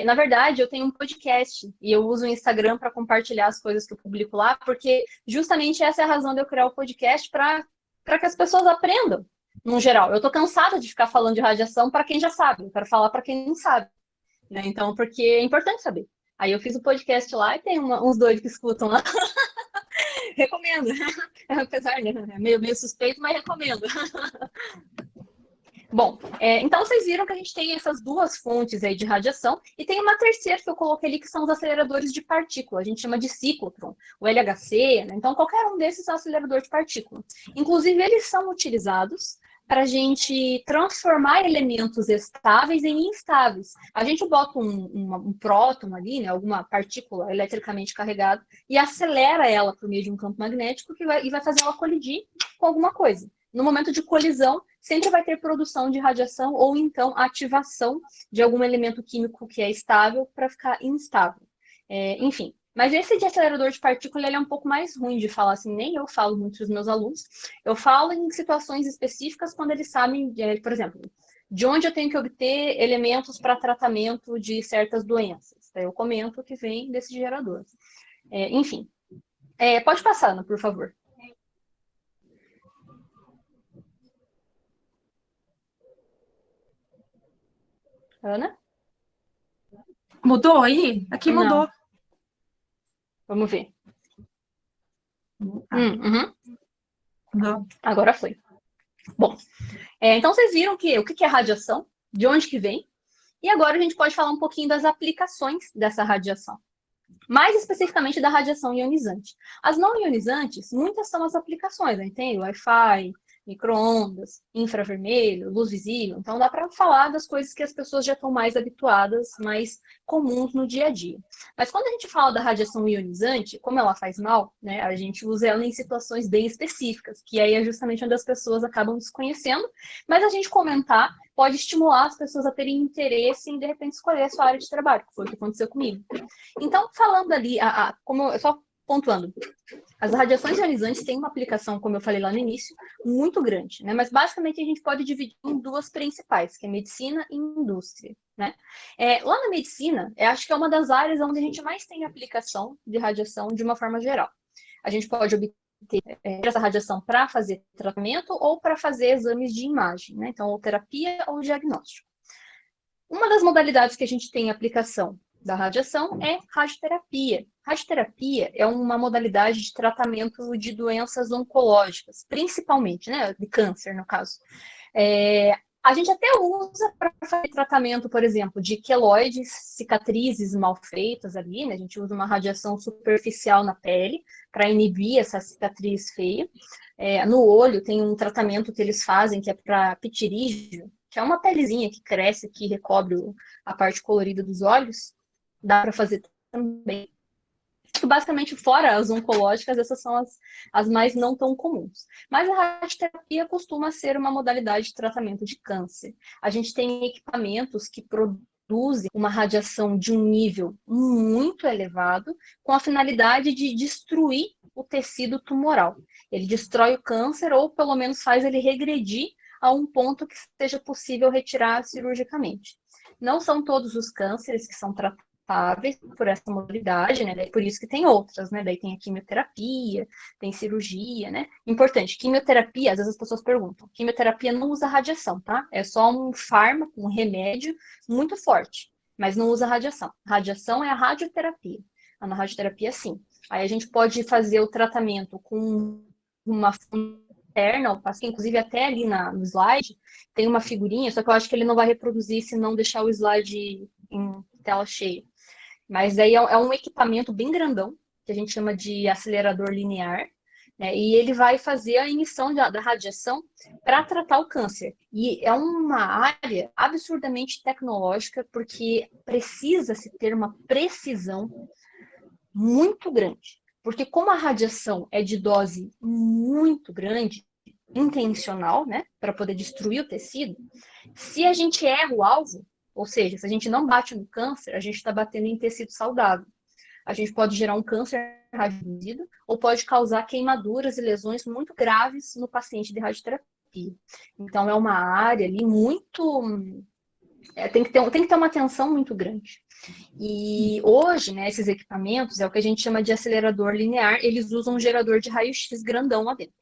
Na verdade, eu tenho um podcast e eu uso o Instagram para compartilhar as coisas que eu publico lá, porque justamente essa é a razão de eu criar o podcast para que as pessoas aprendam, no geral. Eu estou cansada de ficar falando de radiação para quem já sabe, para falar para quem não sabe, né? Então, porque é importante saber. Aí eu fiz o podcast lá e tem uns doidos que escutam lá. Recomendo. Apesar, né? É meio suspeito, mas recomendo. Bom, então vocês viram que a gente tem essas duas fontes aí de radiação e tem uma terceira que eu coloquei ali que são os aceleradores de partícula. A gente chama de ciclotron, o LHC, né? Então qualquer um desses é um acelerador de partícula. Inclusive eles são utilizados para a gente transformar elementos estáveis em instáveis. A gente bota um próton ali, né, alguma partícula eletricamente carregada, e acelera ela por meio de um campo magnético e vai fazer ela colidir com alguma coisa. No momento de colisão, sempre vai ter produção de radiação ou então ativação de algum elemento químico que é estável para ficar instável. Enfim, mas esse de acelerador de partícula ele é um pouco mais ruim de falar, assim, nem eu falo muito para os meus alunos. Eu falo em situações específicas quando eles sabem, por exemplo, de onde eu tenho que obter elementos para tratamento de certas doenças. Eu comento que vem desse gerador. Enfim, pode passar, Ana, por favor. Ana? Mudou aí? Aqui mudou. Não. Vamos ver. Mudou. Agora foi. Bom, então vocês viram que o que é radiação, de onde que vem, e agora a gente pode falar um pouquinho das aplicações dessa radiação. Mais especificamente da radiação ionizante. As não ionizantes, muitas são as aplicações, né? Tem Wi-Fi, micro-ondas, infravermelho, luz visível. Então dá para falar das coisas que as pessoas já estão mais habituadas, mais comuns no dia a dia. Mas quando a gente fala da radiação ionizante, como ela faz mal, né, a gente usa ela em situações bem específicas, que aí é justamente onde as pessoas acabam desconhecendo, mas a gente comentar pode estimular as pessoas a terem interesse em, de repente, escolher a sua área de trabalho, que foi o que aconteceu comigo. Então, falando ali, só pontuando, as radiações ionizantes têm uma aplicação, como eu falei lá no início, muito grande, né? Mas basicamente a gente pode dividir em duas principais, que é medicina e indústria, né? Lá na medicina, acho que é uma das áreas onde a gente mais tem aplicação de radiação de uma forma geral. A gente pode obter essa radiação para fazer tratamento ou para fazer exames de imagem, né? Então, ou terapia ou diagnóstico. Uma das modalidades que a gente tem aplicação da radiação é radioterapia. Radioterapia é uma modalidade de tratamento de doenças oncológicas, principalmente, né, de câncer, no caso. A gente até usa para fazer tratamento, por exemplo, de queloides, cicatrizes mal feitas ali, né? A gente usa uma radiação superficial na pele para inibir essa cicatriz feia. No olho tem um tratamento que eles fazem que é para pitirígio, que é uma pelezinha que cresce, que recobre a parte colorida dos olhos. Dá para fazer também. Basicamente, fora as oncológicas, essas são as mais não tão comuns. Mas a radioterapia costuma ser uma modalidade de tratamento de câncer. A gente tem equipamentos que produzem uma radiação de um nível muito elevado, com a finalidade de destruir o tecido tumoral. Ele destrói o câncer ou, pelo menos, faz ele regredir a um ponto que seja possível retirar cirurgicamente. Não são todos os cânceres que são tratados por essa modalidade, né? Daí por isso que tem outras, né? Daí tem a quimioterapia, tem cirurgia, né? Importante, quimioterapia, às vezes as pessoas perguntam, quimioterapia não usa radiação, tá? É só um fármaco, um remédio muito forte, mas não usa radiação. Radiação é a radioterapia. Na radioterapia, sim. Aí a gente pode fazer o tratamento com uma interna, o paciente, inclusive até ali no slide, tem uma figurinha, só que eu acho que ele não vai reproduzir se não deixar o slide em tela cheia. Mas aí é um equipamento bem grandão, que a gente chama de acelerador linear, né? E ele vai fazer a emissão da radiação para tratar o câncer. E é uma área absurdamente tecnológica, porque precisa-se ter uma precisão muito grande. Porque como a radiação é de dose muito grande, intencional, né, para poder destruir o tecido, se a gente erra o alvo, ou seja, se a gente não bate no câncer, a gente está batendo em tecido saudável. A gente pode gerar um câncer radioinduzido ou pode causar queimaduras e lesões muito graves no paciente de radioterapia. Então, é uma área ali muito... tem que ter uma atenção muito grande. E hoje, né, esses equipamentos, é o que a gente chama de acelerador linear, eles usam um gerador de raio-x grandão lá dentro.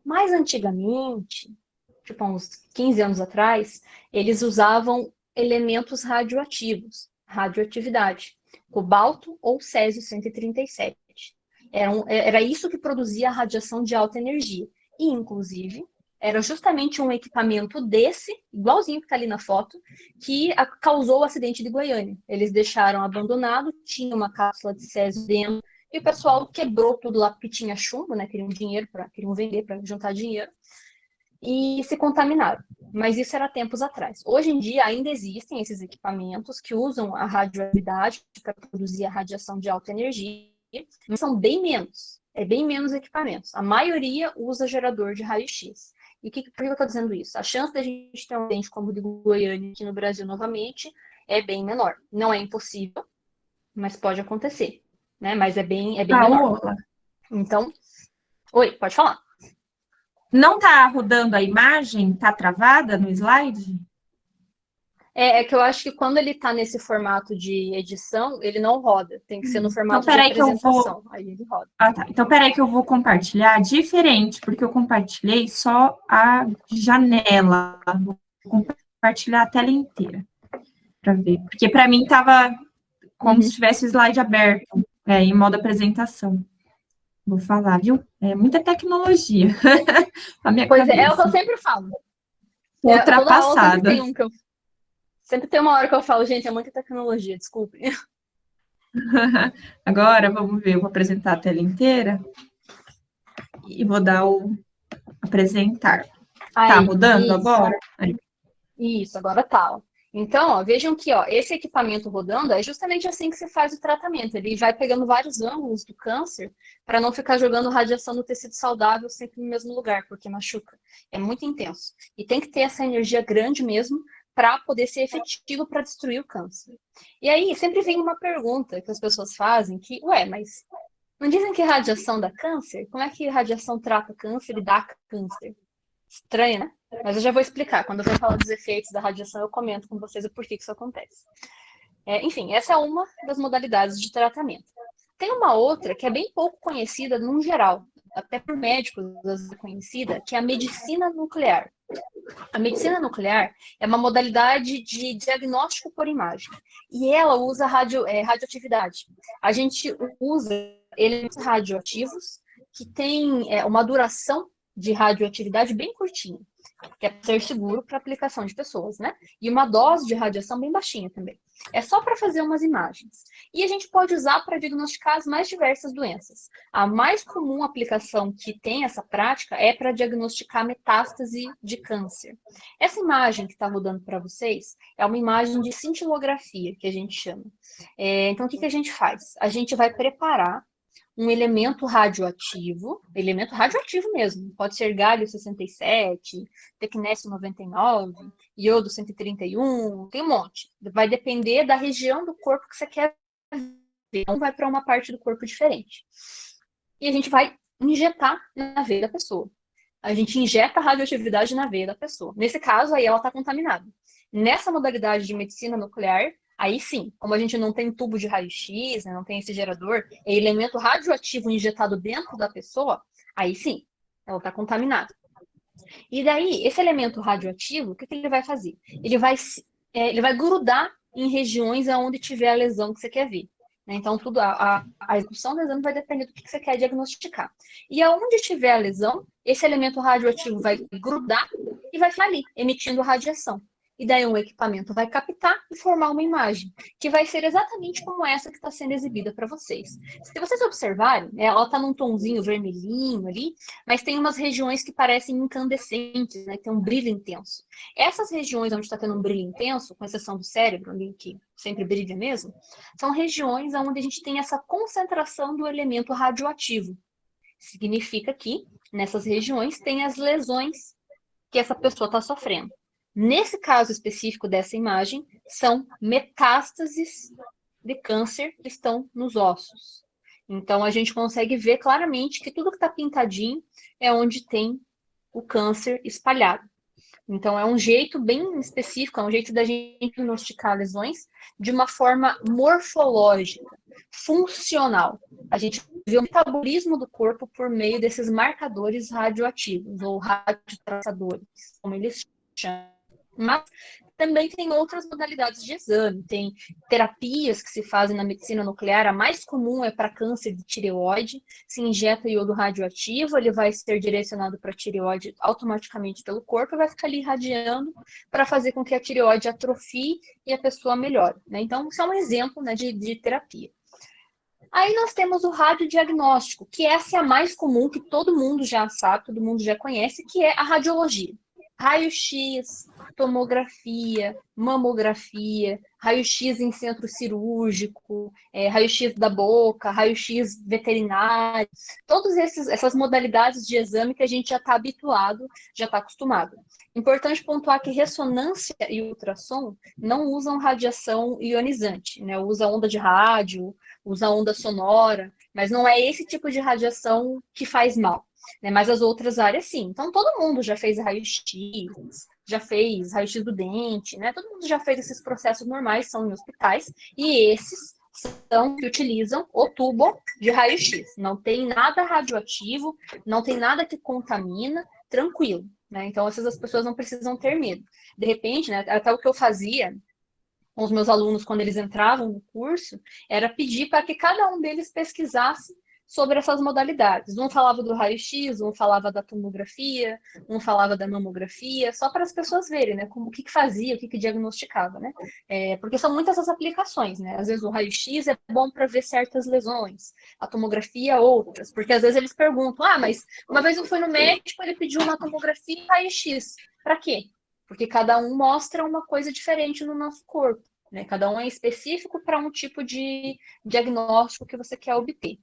Mas antigamente, tipo uns 15 anos atrás, eles usavam elementos radioativos, radioatividade, cobalto ou césio-137. Era isso que produzia a radiação de alta energia. E, inclusive, era justamente um equipamento desse, igualzinho que está ali na foto, que causou o acidente de Goiânia. Eles deixaram abandonado, tinha uma cápsula de césio dentro, e o pessoal quebrou tudo lá porque tinha chumbo, né? Queriam vender para juntar dinheiro, e se contaminaram. Mas isso era tempos atrás. Hoje em dia ainda existem esses equipamentos que usam a radioatividade para produzir a radiação de alta energia, mas são bem menos equipamentos. A maioria usa gerador de raio-x. E por que eu estou dizendo isso? A chance da gente ter um acidente como o de Goiânia aqui no Brasil novamente é bem menor. Não é impossível, mas pode acontecer, né? Mas é bem menor. Paola, Então, oi, pode falar. não está rodando a imagem? Está travada no slide? É que eu acho que quando ele está nesse formato de edição, ele não roda. Tem que ser no formato de peraí que eu apresentação. vou... Aí ele roda. Ah, tá. Então, peraí que eu vou compartilhar diferente, porque eu compartilhei só a janela. Vou compartilhar a tela inteira para ver. Porque para mim estava como se tivesse o slide aberto, em modo apresentação. Vou falar, viu? É muita tecnologia na minha Pois cabeça. é o que eu sempre falo. Toda aula sempre Ultrapassada. tem sempre tem uma hora que eu falo, gente, é muita tecnologia, desculpe. Agora, vamos ver, eu vou apresentar a tela inteira e vou dar o apresentar. Tá Aí, rodando isso. agora? Aí. Isso, agora tá. Ó. Então, ó, vejam que ó, esse equipamento rodando é justamente assim que se faz o tratamento. Ele vai pegando vários ângulos do câncer para não ficar jogando radiação no tecido saudável sempre no mesmo lugar, porque machuca. É muito intenso. E tem que ter essa energia grande mesmo para poder ser efetivo para destruir o câncer. E aí, sempre vem uma pergunta que as pessoas fazem que, mas não dizem que radiação dá câncer? Como é que radiação trata câncer e dá câncer? Estranho, né? Mas eu já vou explicar. Quando eu for falar dos efeitos da radiação, eu comento com vocês o porquê que isso acontece. Enfim, essa é uma das modalidades de tratamento. Tem uma outra que é bem pouco conhecida no geral, até por médicos conhecida, que é a medicina nuclear. A medicina nuclear é uma modalidade de diagnóstico por imagem. E ela usa radioatividade. A gente usa elementos radioativos que têm uma duração de radioatividade bem curtinha, que é para ser seguro para aplicação de pessoas, né? E uma dose de radiação bem baixinha também. É só para fazer umas imagens. E a gente pode usar para diagnosticar as mais diversas doenças. A mais comum aplicação que tem essa prática é para diagnosticar metástase de câncer. Essa imagem que está rodando para vocês é uma imagem de cintilografia, que a gente chama. Então, o que a gente faz? A gente vai preparar um elemento radioativo mesmo, pode ser galho 67, tecnésio 99, iodo 131, tem um monte. Vai depender da região do corpo que você quer ver, então vai para uma parte do corpo diferente. E a gente vai injetar na veia da pessoa. A gente injeta a radioatividade na veia da pessoa. Nesse caso, aí ela está contaminada. Nessa modalidade de medicina nuclear, aí sim, como a gente não tem tubo de raio-x, né, não tem esse gerador, é elemento radioativo injetado dentro da pessoa, aí sim, ela está contaminada. E daí, esse elemento radioativo, o que ele vai fazer? Ele vai grudar em regiões onde tiver a lesão que você quer ver. Né? Então, a execução do exame vai depender do que você quer diagnosticar. E aonde tiver a lesão, esse elemento radioativo vai grudar e vai ficar ali, emitindo radiação. e daí um equipamento vai captar e formar uma imagem, que vai ser exatamente como essa que está sendo exibida para vocês. Se vocês observarem, ela está num tonzinho vermelhinho ali, mas tem umas regiões que parecem incandescentes, né? Tem um brilho intenso. Essas regiões onde está tendo um brilho intenso, com exceção do cérebro ali, que sempre brilha mesmo, são regiões onde a gente tem essa concentração do elemento radioativo. Significa que nessas regiões tem as lesões que essa pessoa está sofrendo. Nesse caso específico dessa imagem, são metástases de câncer que estão nos ossos. Então, a gente consegue ver claramente que tudo que está pintadinho é onde tem o câncer espalhado. Então, é um jeito bem específico, é um jeito da gente diagnosticar lesões de uma forma morfológica, funcional. A gente vê o metabolismo do corpo por meio desses marcadores radioativos, ou radiotraçadores, como eles chamam. Mas também tem outras modalidades de exame, tem terapias que se fazem na medicina nuclear, a mais comum é para câncer de tireoide, se injeta iodo radioativo, ele vai ser direcionado para a tireoide automaticamente pelo corpo e vai ficar ali irradiando para fazer com que a tireoide atrofie e a pessoa melhore, né? Então, isso é um exemplo, né, de terapia. Aí nós temos o radiodiagnóstico, que essa é a mais comum, que todo mundo já sabe, todo mundo já conhece, que é a radiologia. Raio-X, tomografia, mamografia, raio-X em centro cirúrgico, raio-X da boca, raio-X veterinário, todas essas modalidades de exame que a gente já está habituado, já está acostumado. Importante pontuar que ressonância e ultrassom não usam radiação ionizante, né? Usa onda de rádio, usa onda sonora, mas não é esse tipo de radiação que faz mal. Né, mas as outras áreas sim. Então, todo mundo já fez raio-X, já fez raio-X do dente, né? Todo mundo já fez esses processos normais, são em hospitais, e esses são que utilizam o tubo de raio-X. Não tem nada radioativo, não tem nada que contamina, tranquilo. Né? Então, essas pessoas não precisam ter medo. De repente, né, até o que eu fazia com os meus alunos quando eles entravam no curso, era pedir para que cada um deles pesquisasse sobre essas modalidades. Um falava do raio-X, um falava da tomografia, um falava da mamografia, só para as pessoas verem, né, como, o que fazia, o que diagnosticava, né? Porque são muitas as aplicações, né? Às vezes o raio-X é bom para ver certas lesões, a tomografia outras, porque às vezes eles perguntam, mas uma vez eu fui no médico, ele pediu uma tomografia e raio-X. Para quê? Porque cada um mostra uma coisa diferente no nosso corpo, né? Cada um é específico para um tipo de diagnóstico que você quer obter.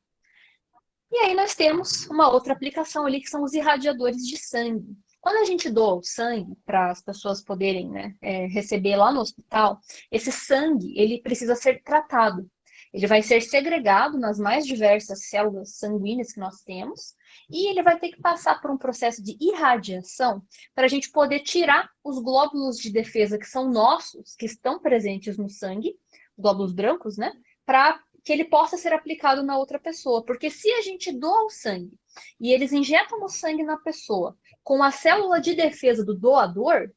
E aí nós temos uma outra aplicação ali, que são os irradiadores de sangue. Quando a gente doa o sangue para as pessoas poderem, né, receber lá no hospital, esse sangue ele precisa ser tratado. Ele vai ser segregado nas mais diversas células sanguíneas que nós temos, e ele vai ter que passar por um processo de irradiação para a gente poder tirar os glóbulos de defesa que são nossos, que estão presentes no sangue, glóbulos brancos, né? Para que ele possa ser aplicado na outra pessoa. Porque se a gente doa o sangue e eles injetam o sangue na pessoa com a célula de defesa do doador,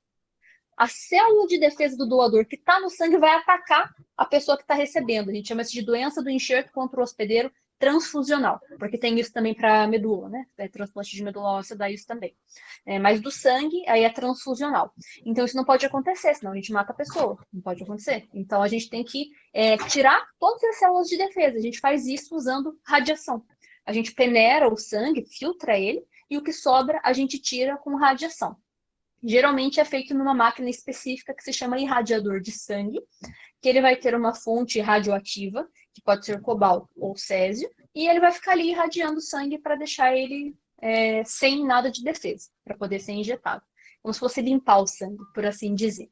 a célula de defesa do doador que está no sangue vai atacar a pessoa que está recebendo. A gente chama isso de doença do enxerto contra o hospedeiro transfusional, porque tem isso também para medula, né? Transplante de medula óssea dá isso também. Mas do sangue, aí é transfusional. Então isso não pode acontecer, senão a gente mata a pessoa. Não pode acontecer. Então a gente tem que tirar todas as células de defesa. A gente faz isso usando radiação. A gente peneira o sangue, filtra ele, e o que sobra a gente tira com radiação. Geralmente é feito numa máquina específica que se chama irradiador de sangue, que ele vai ter uma fonte radioativa, que pode ser cobalto ou césio, e ele vai ficar ali irradiando o sangue para deixar ele sem nada de defesa, para poder ser injetado. Como se fosse limpar o sangue, por assim dizer.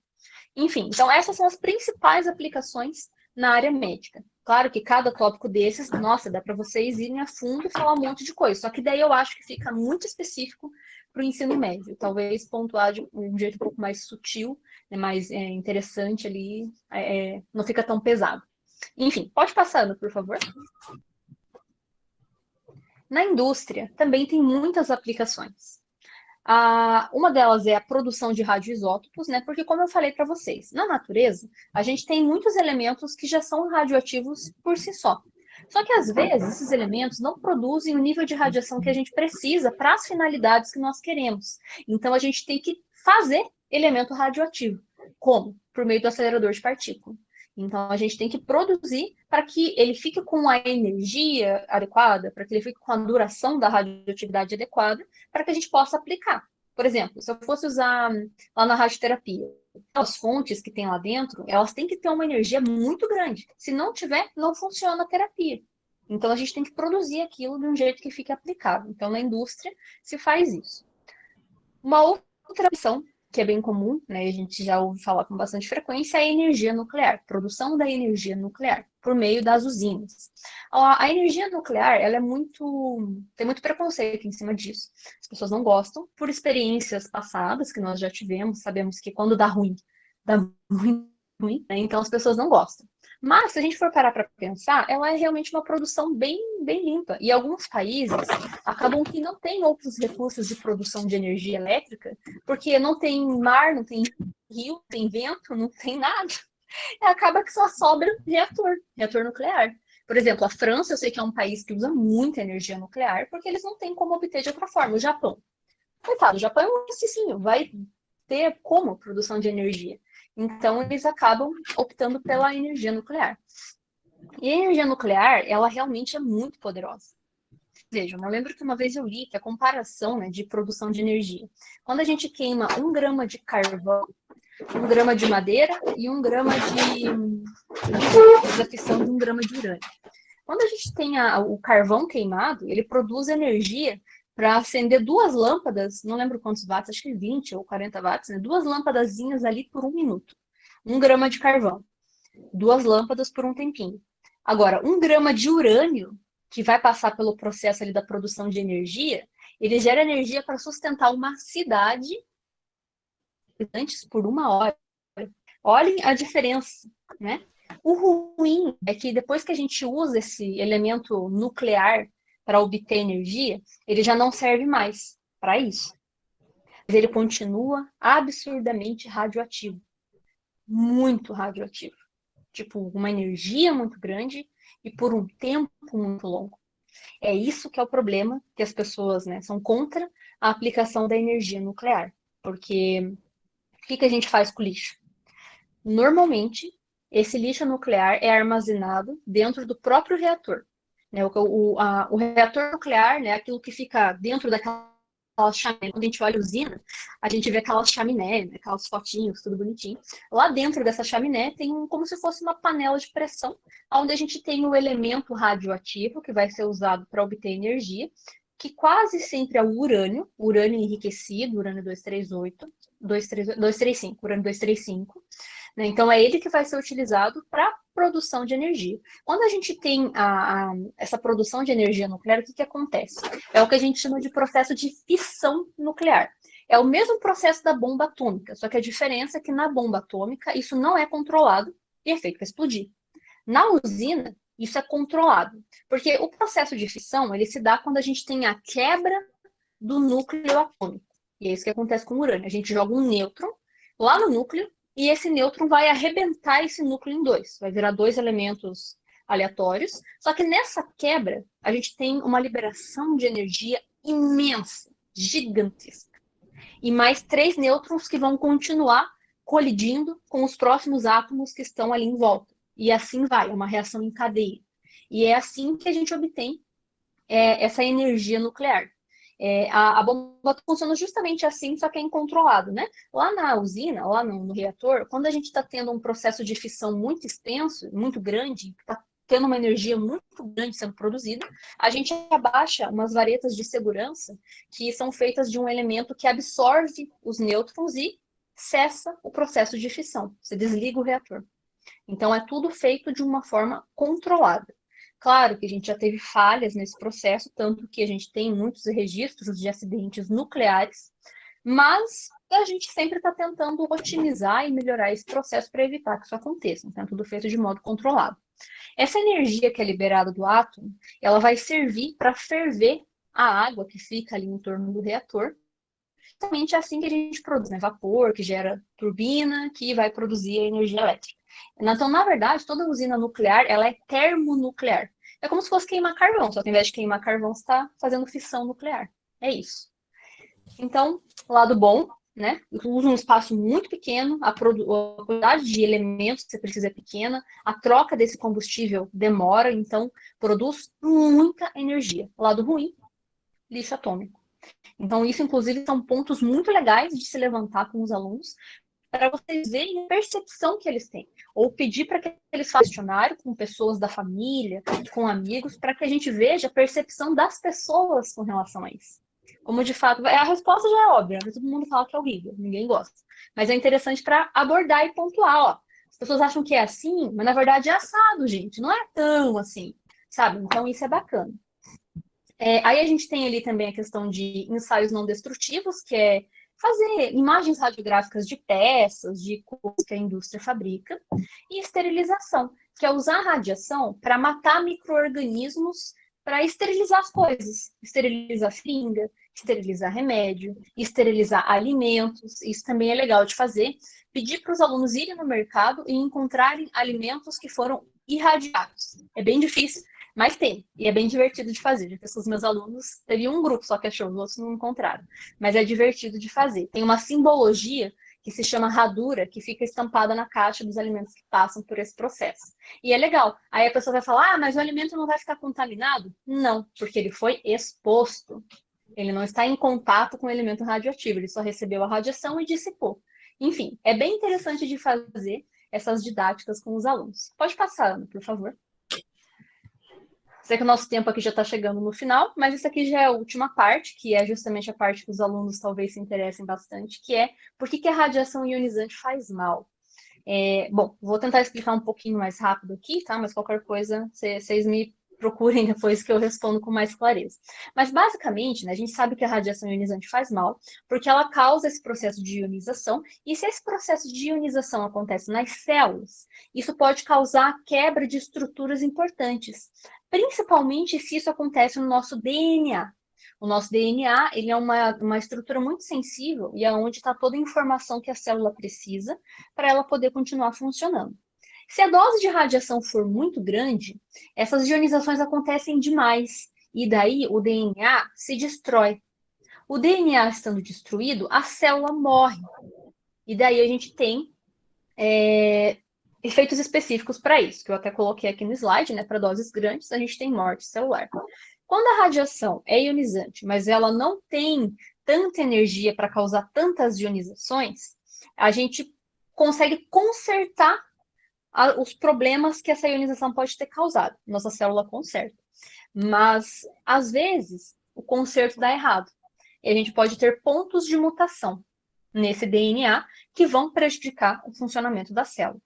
Enfim, então essas são as principais aplicações na área médica. Claro que cada tópico desses, nossa, dá para vocês irem a fundo e falar um monte de coisa. Só que daí eu acho que fica muito específico para o ensino médio. Talvez pontuar de um jeito um pouco mais sutil, né, mais interessante ali, não fica tão pesado. Enfim, pode passando, por favor. Na indústria, também tem muitas aplicações. Uma delas é a produção de radioisótopos, né? Porque, como eu falei para vocês, na natureza, a gente tem muitos elementos que já são radioativos por si só. Só que, às vezes, esses elementos não produzem o nível de radiação que a gente precisa para as finalidades que nós queremos. Então, a gente tem que fazer elemento radioativo. Como? Por meio do acelerador de partícula. Então, a gente tem que produzir para que ele fique com a energia adequada, para que ele fique com a duração da radioatividade adequada, para que a gente possa aplicar. Por exemplo, se eu fosse usar lá na radioterapia, as fontes que tem lá dentro, elas têm que ter uma energia muito grande. Se não tiver, não funciona a terapia. Então, a gente tem que produzir aquilo de um jeito que fique aplicável. Então, na indústria, se faz isso. Uma outra opção que é bem comum, né, a gente já ouve falar com bastante frequência, é a energia nuclear, produção da energia nuclear por meio das usinas. A energia nuclear, ela tem muito preconceito em cima disso. As pessoas não gostam, por experiências passadas que nós já tivemos, sabemos que quando dá muito ruim, né? Então as pessoas não gostam. Mas, se a gente for parar para pensar, ela é realmente uma produção bem, bem limpa. E alguns países acabam que não têm outros recursos de produção de energia elétrica, porque não tem mar, não tem rio, não tem vento, não tem nada. E acaba que só sobra reator nuclear. Por exemplo, a França, eu sei que é um país que usa muita energia nuclear, porque eles não têm como obter de outra forma. O Japão. Coitado, o Japão é um cicinho, vai ter como produção de energia. Então, eles acabam optando pela energia nuclear. E a energia nuclear, ela realmente é muito poderosa. Vejam, eu lembro que uma vez eu li que a comparação, né, de produção de energia. Quando a gente queima 1 grama de carvão, 1 grama de madeira e 1 grama da fissão de 1 grama de urânio. Quando a gente tem o carvão queimado, ele produz energia para acender 2 lâmpadas, não lembro quantos watts, acho que 20 ou 40 watts, né? 2 lâmpadazinhas ali por 1 minuto. 1 grama de carvão, 2 lâmpadas por um tempinho. Agora, 1 grama de urânio, que vai passar pelo processo ali da produção de energia, ele gera energia para sustentar uma cidade antes por 1 hora. Olhem a diferença, né? O ruim é que depois que a gente usa esse elemento nuclear para obter energia, ele já não serve mais para isso. Mas ele continua absurdamente radioativo. Muito radioativo. Tipo, uma energia muito grande e por um tempo muito longo. É isso que é o problema, que as pessoas, né, são contra a aplicação da energia nuclear. Porque o que a gente faz com o lixo? Normalmente, esse lixo nuclear é armazenado dentro do próprio reator. Né? O reator nuclear, né, aquilo que fica dentro daquela chaminé, quando a gente olha a usina, a gente vê aquelas chaminé, né, aquelas fotinhos, tudo bonitinho. Lá dentro dessa chaminé tem como se fosse uma panela de pressão, onde a gente tem o elemento radioativo, que vai ser usado para obter energia, que quase sempre é o urânio enriquecido, urânio 238, 235, urânio 235. Né? Então, é ele que vai ser utilizado para produção de energia. Quando a gente tem essa produção de energia nuclear, o que acontece? É o que a gente chama de processo de fissão nuclear. É o mesmo processo da bomba atômica, só que a diferença é que na bomba atômica isso não é controlado e é feito para explodir. Na usina, isso é controlado, porque o processo de fissão ele se dá quando a gente tem a quebra do núcleo atômico. E é isso que acontece com o urânio. A gente joga um nêutron lá no núcleo e esse nêutron vai arrebentar esse núcleo em dois. Vai virar 2 elementos aleatórios. Só que nessa quebra, a gente tem uma liberação de energia imensa, gigantesca. E mais 3 nêutrons que vão continuar colidindo com os próximos átomos que estão ali em volta. E assim vai, é uma reação em cadeia. E é assim que a gente obtém essa energia nuclear. A bomba funciona justamente assim, só que é incontrolado, né? Lá na usina, lá no reator, quando a gente está tendo um processo de fissão muito extenso, muito grande, está tendo uma energia muito grande sendo produzida, a gente abaixa umas varetas de segurança que são feitas de um elemento que absorve os nêutrons e cessa o processo de fissão. Você desliga o reator. Então, é tudo feito de uma forma controlada. Claro que a gente já teve falhas nesse processo, tanto que a gente tem muitos registros de acidentes nucleares, mas a gente sempre está tentando otimizar e melhorar esse processo para evitar que isso aconteça. Então, é tudo feito de modo controlado. Essa energia que é liberada do átomo, ela vai servir para ferver a água que fica ali em torno do reator. Exatamente assim que a gente produz, né? Vapor, que gera turbina, que vai produzir a energia elétrica. Então, na verdade, toda usina nuclear, ela é termonuclear. É como se fosse queimar carvão, só que ao invés de queimar carvão, você está fazendo fissão nuclear. É isso. Então, lado bom, né? Usa um espaço muito pequeno, a quantidade de elementos que você precisa é pequena, a troca desse combustível demora, então produz muita energia. Lado ruim, lixo atômico. Então, isso, inclusive, são pontos muito legais de se levantar com os alunos, para vocês verem a percepção que eles têm. Ou pedir para que eles façam questionário com pessoas da família, com amigos, para que a gente veja a percepção das pessoas com relação a isso. Como de fato, a resposta já é óbvia, todo mundo fala que é horrível, ninguém gosta. Mas é interessante para abordar e pontuar, ó. As pessoas acham que é assim, mas na verdade é assado, gente. Não é tão assim, sabe? Então isso é bacana. Aí a gente tem ali também a questão de ensaios não destrutivos, que é fazer imagens radiográficas de peças, de coisas que a indústria fabrica, e esterilização, que é usar a radiação para matar micro-organismos, para esterilizar as coisas. Esterilizar seringa, esterilizar remédio, esterilizar alimentos. Isso também é legal de fazer. Pedir para os alunos irem no mercado e encontrarem alimentos que foram irradiados. É bem difícil, mas tem, e é bem divertido de fazer. Já fiz com os meus alunos, teve um grupo só que achou, os outros não encontraram. Mas é divertido de fazer. Tem uma simbologia que se chama radura, que fica estampada na caixa dos alimentos que passam por esse processo. E é legal. Aí a pessoa vai falar, mas o alimento não vai ficar contaminado? Não, porque ele foi exposto. Ele não está em contato com o elemento radioativo, ele só recebeu a radiação e dissipou. Enfim, é bem interessante de fazer essas didáticas com os alunos. Pode passar, Ana, por favor. Sei que o nosso tempo aqui já está chegando no final, mas isso aqui já é a última parte, que é justamente a parte que os alunos talvez se interessem bastante, que é por que a radiação ionizante faz mal. Bom, vou tentar explicar um pouquinho mais rápido aqui, tá? Mas qualquer coisa, vocês me procurem depois que eu respondo com mais clareza. Mas, basicamente, né, a gente sabe que a radiação ionizante faz mal, porque ela causa esse processo de ionização, e se esse processo de ionização acontece nas células, isso pode causar quebra de estruturas importantes, principalmente se isso acontece no nosso DNA. O nosso DNA, ele é uma estrutura muito sensível e é onde está toda a informação que a célula precisa para ela poder continuar funcionando. Se a dose de radiação for muito grande, essas ionizações acontecem demais e daí o DNA se destrói. O DNA estando destruído, a célula morre. E daí a gente tem efeitos específicos para isso, que eu até coloquei aqui no slide, né? Para doses grandes, a gente tem morte celular. Quando a radiação é ionizante, mas ela não tem tanta energia para causar tantas ionizações, a gente consegue consertar os problemas que essa ionização pode ter causado. Nossa célula conserta. Mas, às vezes, o conserto dá errado. E a gente pode ter pontos de mutação nesse DNA que vão prejudicar o funcionamento da célula.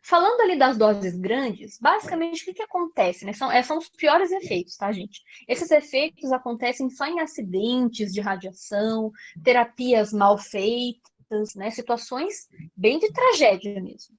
Falando ali das doses grandes, basicamente o que acontece? Né? São os piores efeitos, tá, gente? Esses efeitos acontecem só em acidentes de radiação, terapias mal feitas, né? Situações bem de tragédia mesmo.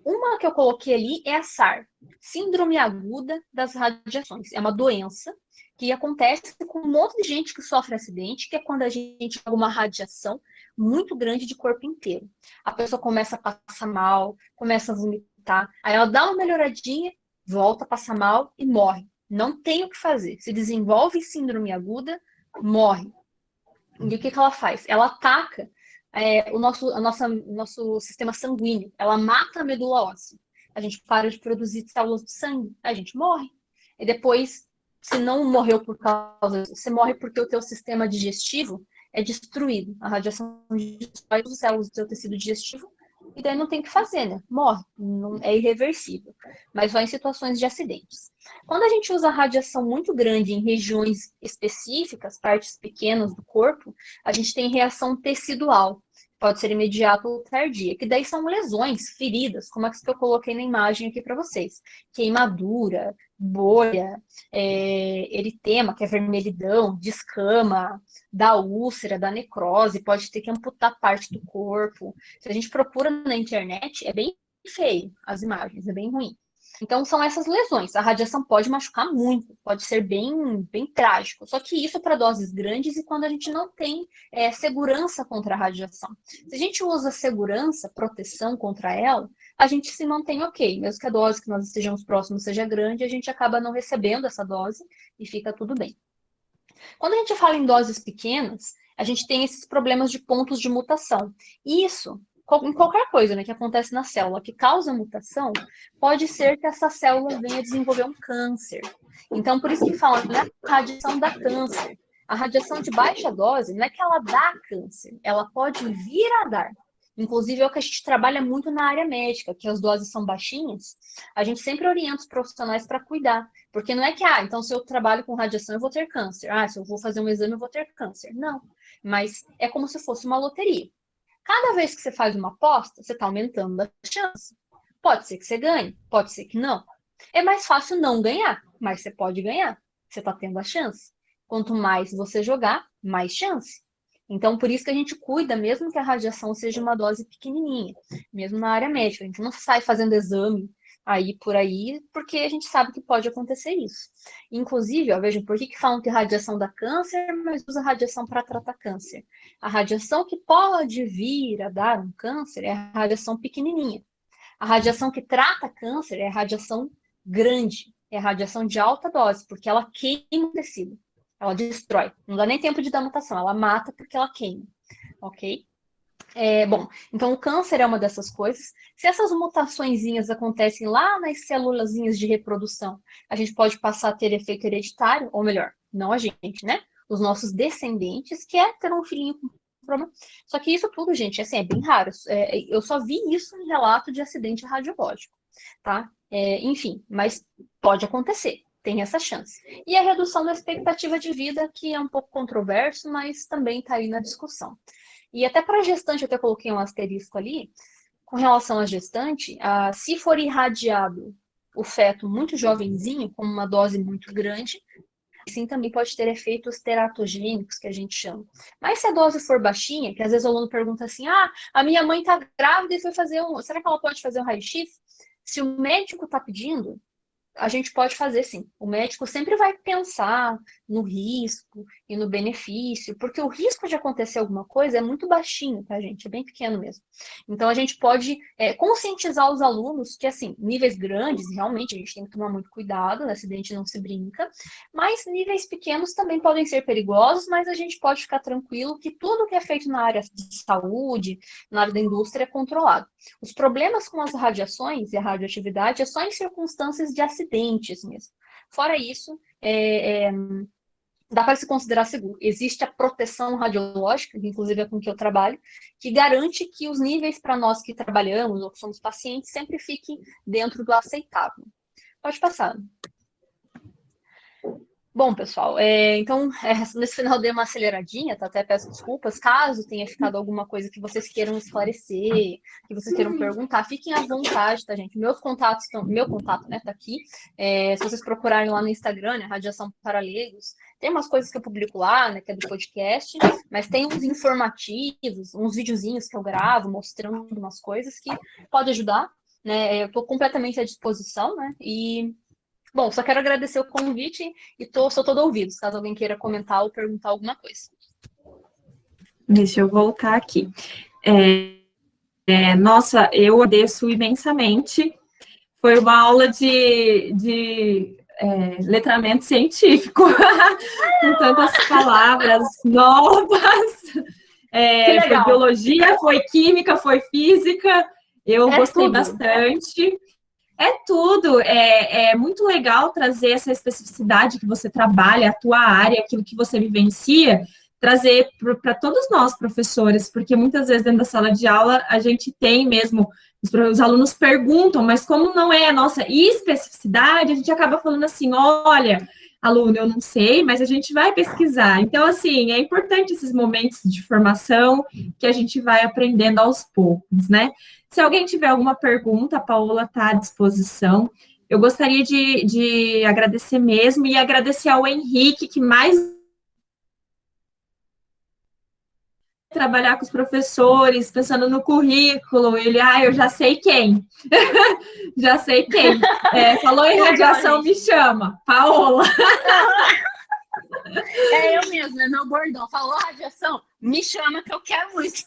Uma que eu coloquei ali é a SAR, Síndrome Aguda das Radiações. É uma doença que acontece com um monte de gente que sofre acidente, que é quando a gente pega uma radiação muito grande de corpo inteiro. A pessoa começa a passar mal, começa a vomitar, aí ela dá uma melhoradinha, volta a passar mal e morre. Não tem o que fazer. Se desenvolve síndrome aguda, morre. E o que ela faz? Ela ataca o nosso sistema sanguíneo. Ela mata a medula óssea. A gente para de produzir células de sangue. A gente morre. E depois, se não morreu por causa disso, você morre porque o teu sistema digestivo é destruído. A radiação destrói as células do seu tecido digestivo e daí não tem o que fazer, né? Morre. Não, é irreversível. Mas só em situações de acidentes. Quando a gente usa radiação muito grande em regiões específicas, partes pequenas do corpo, a gente tem reação tecidual. Pode ser imediata ou tardia, que daí são lesões, feridas, como as que eu coloquei na imagem aqui para vocês. Queimadura, bolha, eritema, que é vermelhidão, descama, da úlcera, da necrose, pode ter que amputar parte do corpo. Se a gente procura na internet, é bem feio as imagens, é bem ruim. Então, são essas lesões. A radiação pode machucar muito, pode ser bem, bem trágico. Só que isso para doses grandes e quando a gente não tem segurança contra a radiação. Se a gente usa segurança, proteção contra ela, a gente se mantém ok. Mesmo que a dose que nós estejamos próximos seja grande, a gente acaba não recebendo essa dose e fica tudo bem. Quando a gente fala em doses pequenas, a gente tem esses problemas de pontos de mutação. E isso, em qualquer coisa, né, que acontece na célula que causa mutação, pode ser que essa célula venha desenvolver um câncer. Então, por isso que falam, né, radiação dá câncer. A radiação de baixa dose não é que ela dá câncer, ela pode vir a dar. Inclusive, é o que a gente trabalha muito na área médica, que as doses são baixinhas, a gente sempre orienta os profissionais para cuidar. Porque não é que, então se eu trabalho com radiação, eu vou ter câncer. Se eu vou fazer um exame, eu vou ter câncer. Não. Mas é como se fosse uma loteria. Cada vez que você faz uma aposta, você está aumentando a chance. Pode ser que você ganhe, pode ser que não. É mais fácil não ganhar, mas você pode ganhar. Você está tendo a chance. Quanto mais você jogar, mais chance. Então, por isso que a gente cuida, mesmo que a radiação seja uma dose pequenininha, mesmo na área médica. A gente não sai fazendo exame aí por aí, porque a gente sabe que pode acontecer isso. Inclusive, vejam, por que falam que radiação dá câncer, mas usa radiação para tratar câncer? A radiação que pode vir a dar um câncer é a radiação pequenininha. A radiação que trata câncer é a radiação grande, é a radiação de alta dose, porque ela queima o tecido. Ela destrói. Não dá nem tempo de dar mutação. Ela mata porque ela queima. Ok? Bom, então o câncer é uma dessas coisas. Se essas mutaçõezinhas acontecem lá nas célulazinhas de reprodução, a gente pode passar a ter efeito hereditário, ou melhor, não a gente, né? Os nossos descendentes, que é ter um filhinho com problema. Só que isso tudo, gente, assim, é bem raro. Eu só vi isso em relato de acidente radiológico, tá? Enfim, mas pode acontecer. Tem essa chance. E a redução da expectativa de vida, que é um pouco controverso, mas também está aí na discussão. E até para a gestante, eu até coloquei um asterisco ali, com relação à gestante, se for irradiado o feto muito jovenzinho, com uma dose muito grande, sim, também pode ter efeitos teratogênicos, que a gente chama. Mas se a dose for baixinha, que às vezes o aluno pergunta assim, a minha mãe está grávida e foi fazer será que ela pode fazer um raio-x? Se o médico está pedindo, a gente pode fazer sim. O médico sempre vai pensar no risco e no benefício, porque o risco de acontecer alguma coisa é muito baixinho, tá, gente? É bem pequeno mesmo. Então, a gente pode conscientizar os alunos que, assim, níveis grandes, realmente, a gente tem que tomar muito cuidado, acidente não se brinca, mas níveis pequenos também podem ser perigosos, mas a gente pode ficar tranquilo que tudo que é feito na área de saúde, na área da indústria, é controlado. Os problemas com as radiações e a radioatividade é só em circunstâncias de acidentes mesmo. Fora isso, dá para se considerar seguro. Existe a proteção radiológica, que inclusive é com que eu trabalho, que garante que os níveis para nós que trabalhamos ou que somos pacientes sempre fiquem dentro do aceitável. Pode passar. Bom, pessoal, então, nesse final dei uma aceleradinha, tá? Até peço desculpas, caso tenha ficado alguma coisa que vocês queiram esclarecer, que vocês queiram perguntar, fiquem à vontade, tá, gente? Meu contato, né, tá aqui. Se vocês procurarem lá no Instagram, né, Radiação para Leigos, tem umas coisas que eu publico lá, né, que é do podcast, mas tem uns informativos, uns videozinhos que eu gravo, mostrando umas coisas que pode ajudar, né? Eu tô completamente à disposição, né? Bom, só quero agradecer o convite e sou todo ouvidos, caso alguém queira comentar ou perguntar alguma coisa. Deixa eu voltar aqui. Nossa, eu agradeço imensamente. Foi uma aula de letramento científico, com tantas palavras novas. Foi biologia, foi química, foi física. Eu gostei bastante. É tudo, é muito legal trazer essa especificidade que você trabalha, a tua área, aquilo que você vivencia, trazer para todos nós, professores, porque muitas vezes dentro da sala de aula a gente tem mesmo, os alunos perguntam, mas como não é a nossa especificidade, a gente acaba falando assim, olha, aluno, eu não sei, mas a gente vai pesquisar. Então, assim, é importante esses momentos de formação que a gente vai aprendendo aos poucos, né? Se alguém tiver alguma pergunta, a Paola está à disposição. Eu gostaria de agradecer mesmo e agradecer ao Henrique, que mais trabalhar com os professores, pensando no currículo, ele, eu já sei quem. Já sei quem. Falou em radiação, me chama. Paola. É eu mesmo, é meu bordão. Falou radiação, me chama que eu quero muito.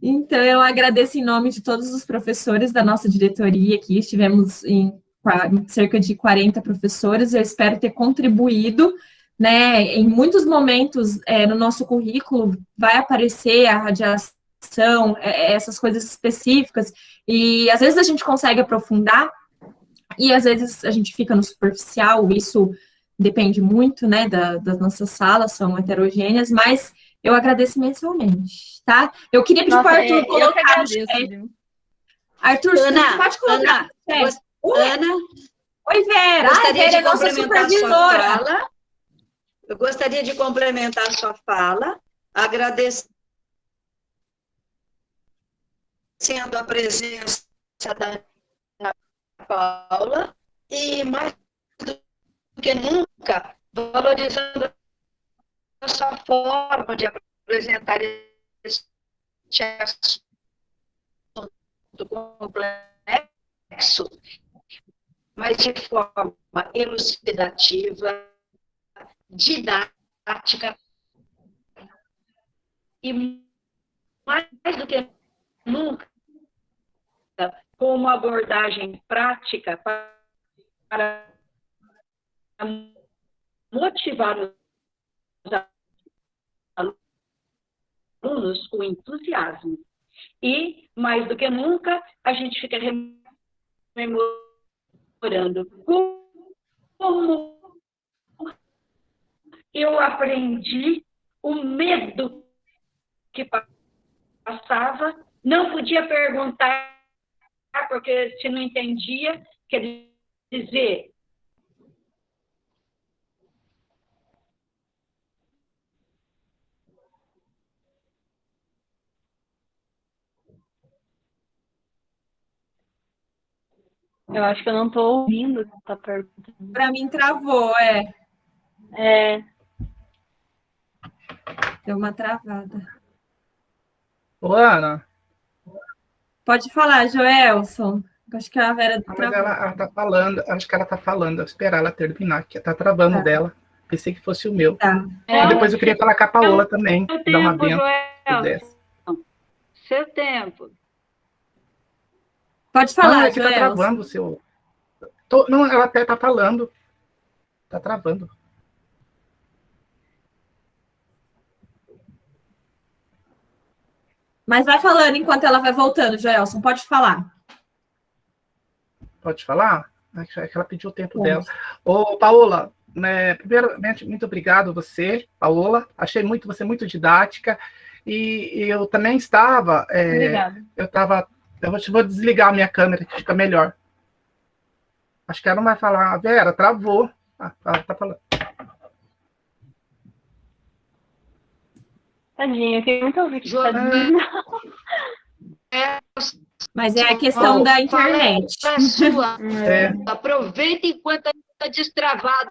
Então, eu agradeço em nome de todos os professores da nossa diretoria aqui, estivemos em cerca de 40 professores, eu espero ter contribuído né? Em muitos momentos no nosso currículo vai aparecer a radiação, essas coisas específicas, e às vezes a gente consegue aprofundar, e às vezes a gente fica no superficial, isso depende muito, né, das nossas salas, são heterogêneas, mas eu agradeço mensalmente, tá? Eu queria pedir para o Nossa, Arthur eu que colocar no agradeço, chat. viu? Arthur, você Ana, pode colocar Ana, no chat. Ana, Oi, Vera. gostaria Vera de é nossa complementar sua supervisora. fala. Eu gostaria de complementar sua fala, agradecendo a presença da Ana Paula e, mais do que nunca, valorizando a sua forma de apresentar esse assunto complexo, mas de forma elucidativa, didática e, mais do que nunca, com uma abordagem prática para motivar os alunos com entusiasmo. E, mais do que nunca, a gente fica rememorando como eu aprendi, o medo que passava, não podia perguntar, porque se não entendia, quer dizer, Eu acho que eu não estou ouvindo o que está perguntando. Para mim travou, Deu uma travada. Ô, Ana. Pode falar, Joelson. Acho que a Vera Mas travou. ela tá falando, acho que ela tá falando, vou esperar ela terminar, que tá travando dela. Pensei que fosse o meu. Tá. E depois eu queria falar com a Paola também, seu dar uma tempo, benção. Joel. Seu tempo. Pode Não, falar, é que tá Joelson. travando o seu... Não, ela até tá falando. Tá travando. Mas vai falando enquanto ela vai voltando, Joelson. Pode falar. Pode falar? É que ela pediu o tempo dela. Ô, Paola, né, primeiramente, muito obrigado a você, Paola. Achei você muito didática. E eu também estava... Obrigada. Eu vou desligar a minha câmera, que fica melhor. Acho que ela não vai falar. Vera, travou. Tá falando. Tadinha, eu queria muito ouvir que Joel, Mas é a questão da internet. É sua. Aproveita enquanto está destravado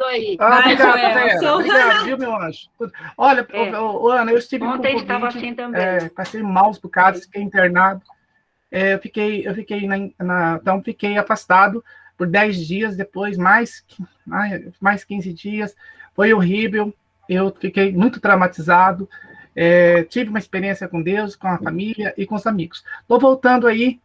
aí. Obrigado, Joelson. Vera. Obrigado, viu, meu anjo? Olha, Ana, eu estive Ontem com Covid, estava assim também. passei mal por causa, fiquei internado. Eu fiquei então fiquei afastado por 10 dias, depois mais 15 dias. Foi horrível, eu fiquei muito traumatizado. Tive uma experiência com Deus, com a família e com os amigos. Estou voltando aí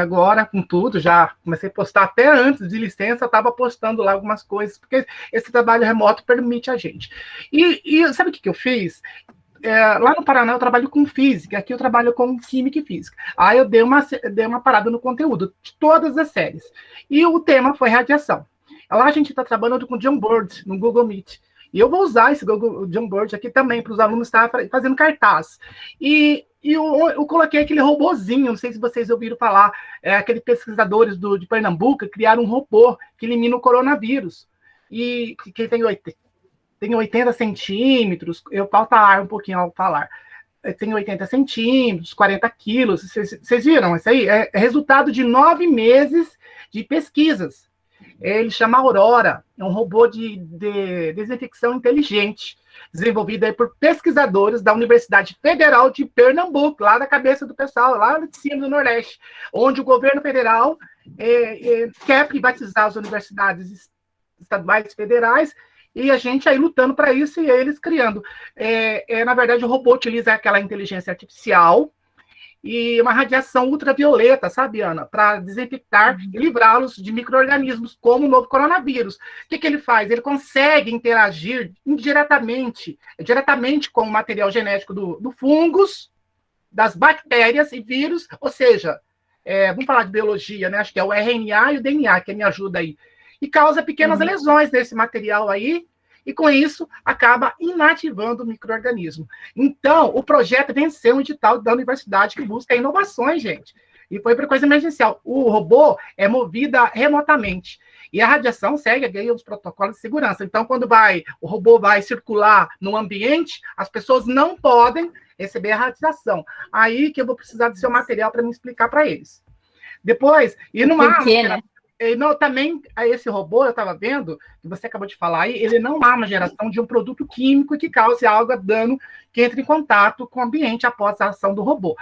agora com tudo, já comecei a postar até antes de licença, estava postando lá algumas coisas, porque esse trabalho remoto permite a gente. E sabe o que eu fiz? Lá no Paraná eu trabalho com física, aqui eu trabalho com química e física. Aí eu dei uma parada no conteúdo de todas as séries. E o tema foi radiação. Lá a gente está trabalhando com Jamboard no Google Meet. E eu vou usar esse Google Jamboard aqui também para os alunos estarem fazendo cartaz. E eu coloquei aquele robozinho, não sei se vocês ouviram falar, aqueles pesquisadores de Pernambuco criaram um robô que elimina o coronavírus. E que tem 80 centímetros, eu falta ar um pouquinho ao falar. Tem 80 centímetros, 40 quilos. Vocês viram isso aí? É resultado de 9 meses de pesquisas. Ele chama Aurora, é um robô de desinfecção inteligente, desenvolvido aí por pesquisadores da Universidade Federal de Pernambuco, lá da cabeça do pessoal, lá de cima do Nordeste, onde o governo federal quer privatizar as universidades estaduais e federais, e a gente aí lutando para isso e eles criando. Na verdade, o robô utiliza aquela inteligência artificial e uma radiação ultravioleta, sabe, Ana? Para desinfectar e livrá-los de micro-organismos, como o novo coronavírus. O que ele faz? Ele consegue interagir diretamente com o material genético do fungos, das bactérias e vírus, ou seja, vamos falar de biologia, né? Acho que é o RNA e o DNA que me ajuda aí. E causa pequenas lesões nesse material aí, e com isso acaba inativando o micro-organismo. Então, o projeto venceu um edital da universidade que busca inovações, gente. E foi para coisa emergencial. O robô é movido remotamente. E a radiação segue os protocolos de segurança. Então, quando o robô vai circular no ambiente, as pessoas não podem receber a radiação. Aí que eu vou precisar do seu material para me explicar para eles. Depois, e numa né? Não, também, esse robô, eu estava vendo, que você acabou de falar aí, ele não há uma geração de um produto químico que cause algo, dano, que entre em contato com o ambiente após a ação do robô,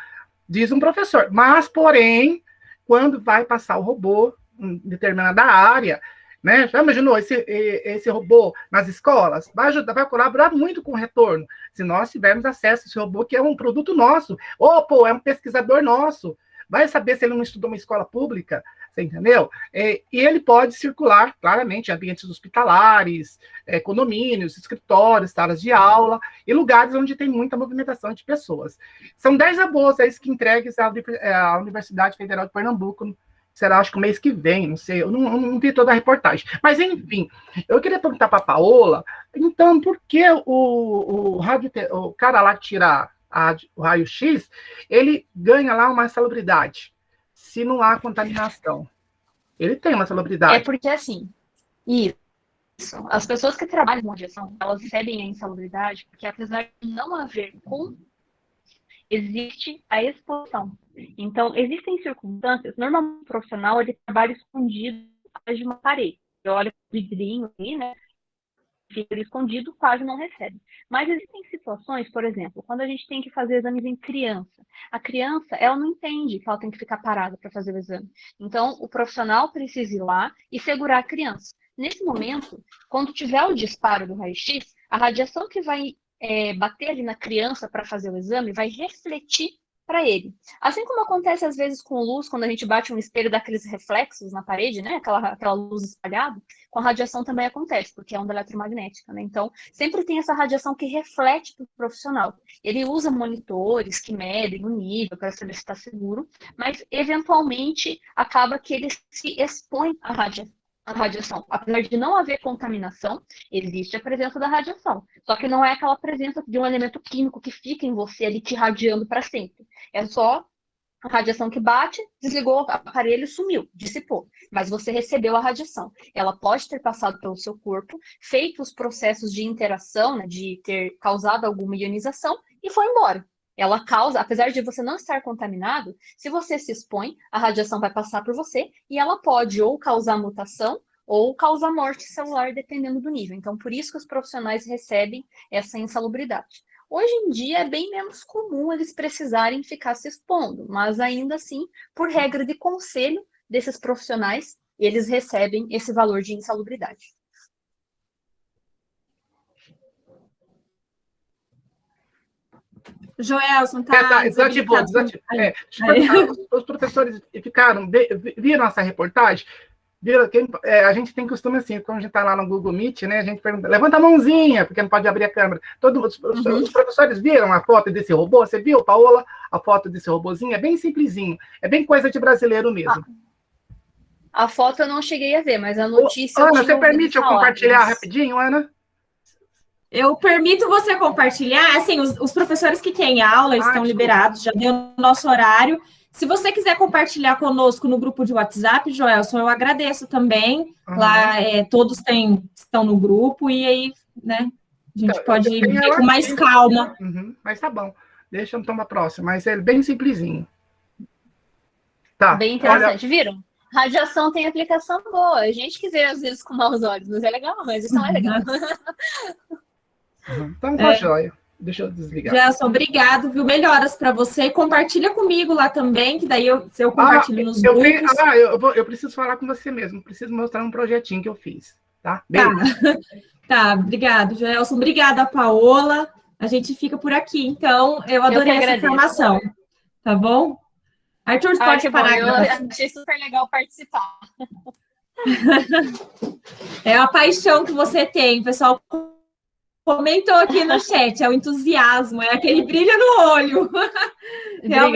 diz um professor. Mas, porém, quando vai passar o robô em determinada área, né? Já imaginou esse robô nas escolas? Vai colaborar muito com o retorno, se nós tivermos acesso a esse robô, que é um produto nosso, ou, é um pesquisador nosso, vai saber se ele não estudou uma escola pública, você entendeu? E ele pode circular, claramente, em ambientes hospitalares, condomínios, escritórios, salas de aula, e lugares onde tem muita movimentação de pessoas. São 10 robôs aí que entregues à Universidade Federal de Pernambuco, será, acho que o mês que vem, não sei, eu não vi toda a reportagem. Mas, enfim, eu queria perguntar para a Paola, então, por que o cara lá que tira o raio-x, ele ganha lá uma salubridade, se não há contaminação. Ele tem uma salubridade. É porque, assim, isso. As pessoas que trabalham com radiação, elas recebem a insalubridade, porque apesar de não haver existe a exposição. Então, existem circunstâncias, normalmente o profissional, ele trabalha escondido atrás de uma parede. Eu olho o vidrinho aí, né? Fica escondido, quase não recebe. Mas existem situações, por exemplo, quando a gente tem que fazer exames em criança. A criança, ela não entende que ela tem que ficar parada para fazer o exame. Então, o profissional precisa ir lá e segurar a criança. Nesse momento, quando tiver o disparo do raio-x, a radiação que vai bater ali na criança para fazer o exame vai refletir para ele. Assim como acontece às vezes com luz, quando a gente bate um espelho daqueles reflexos na parede, né? Aquela luz espalhada, com a radiação também acontece, porque é onda eletromagnética, né? Então, sempre tem essa radiação que reflete para o profissional. Ele usa monitores que medem o nível para saber se está seguro, mas eventualmente acaba que ele se expõe à radiação. Apesar de não haver contaminação, existe a presença da radiação. Só que não é aquela presença de um elemento químico que fica em você ali te radiando para sempre. É só a radiação que bate, desligou o aparelho, sumiu, dissipou. Mas você recebeu a radiação. Ela pode ter passado pelo seu corpo, feito os processos de interação, né, de ter causado alguma ionização e foi embora. Ela causa, apesar de você não estar contaminado, se você se expõe, a radiação vai passar por você e ela pode ou causar mutação ou causar morte celular, dependendo do nível. Então, por isso que os profissionais recebem essa insalubridade. Hoje em dia, é bem menos comum eles precisarem ficar se expondo, mas ainda assim, por regra de conselho desses profissionais, eles recebem esse valor de insalubridade. Joelson, tá desativou. Os professores viram essa reportagem? A gente tem costume assim, quando a gente está lá no Google Meet, né, a gente pergunta, levanta a mãozinha, porque não pode abrir a câmera. Os professores viram a foto desse robô? Você viu, Paola, a foto desse robôzinho? É bem simplesinho, é bem coisa de brasileiro mesmo. A foto eu não cheguei a ver, mas a notícia... Ana, você permite eu compartilhar rapidinho, Ana? Eu permito você compartilhar, assim, os professores que têm aula estão liberados, já deu o nosso horário. Se você quiser compartilhar conosco no grupo de WhatsApp, Joelson, eu agradeço também. Lá todos estão no grupo e aí, né, a gente pode ver com mais calma. Mas tá bom, deixa eu tomar a próxima, mas é bem simplesinho. Tá. Bem interessante, viram? Radiação tem aplicação boa. A gente que vê às vezes com maus olhos, mas é legal, mas isso não é legal. Então tá joia. Deixa eu desligar. Gelson, obrigado, viu? Melhoras para você. Compartilha comigo lá também, que daí eu compartilho nos grupos. Eu preciso falar com você mesmo. Preciso mostrar um projetinho que eu fiz, tá? Tá, obrigado, Gelson. Obrigada, Paola. A gente fica por aqui. Então, eu adorei essa informação. tá bom? Arthur, você Ah, pode que bom, parar a eu gravação. achei super legal participar. É a paixão que você tem, o pessoal comentou aqui no chat, é o entusiasmo, é aquele brilho no olho. Obrigada.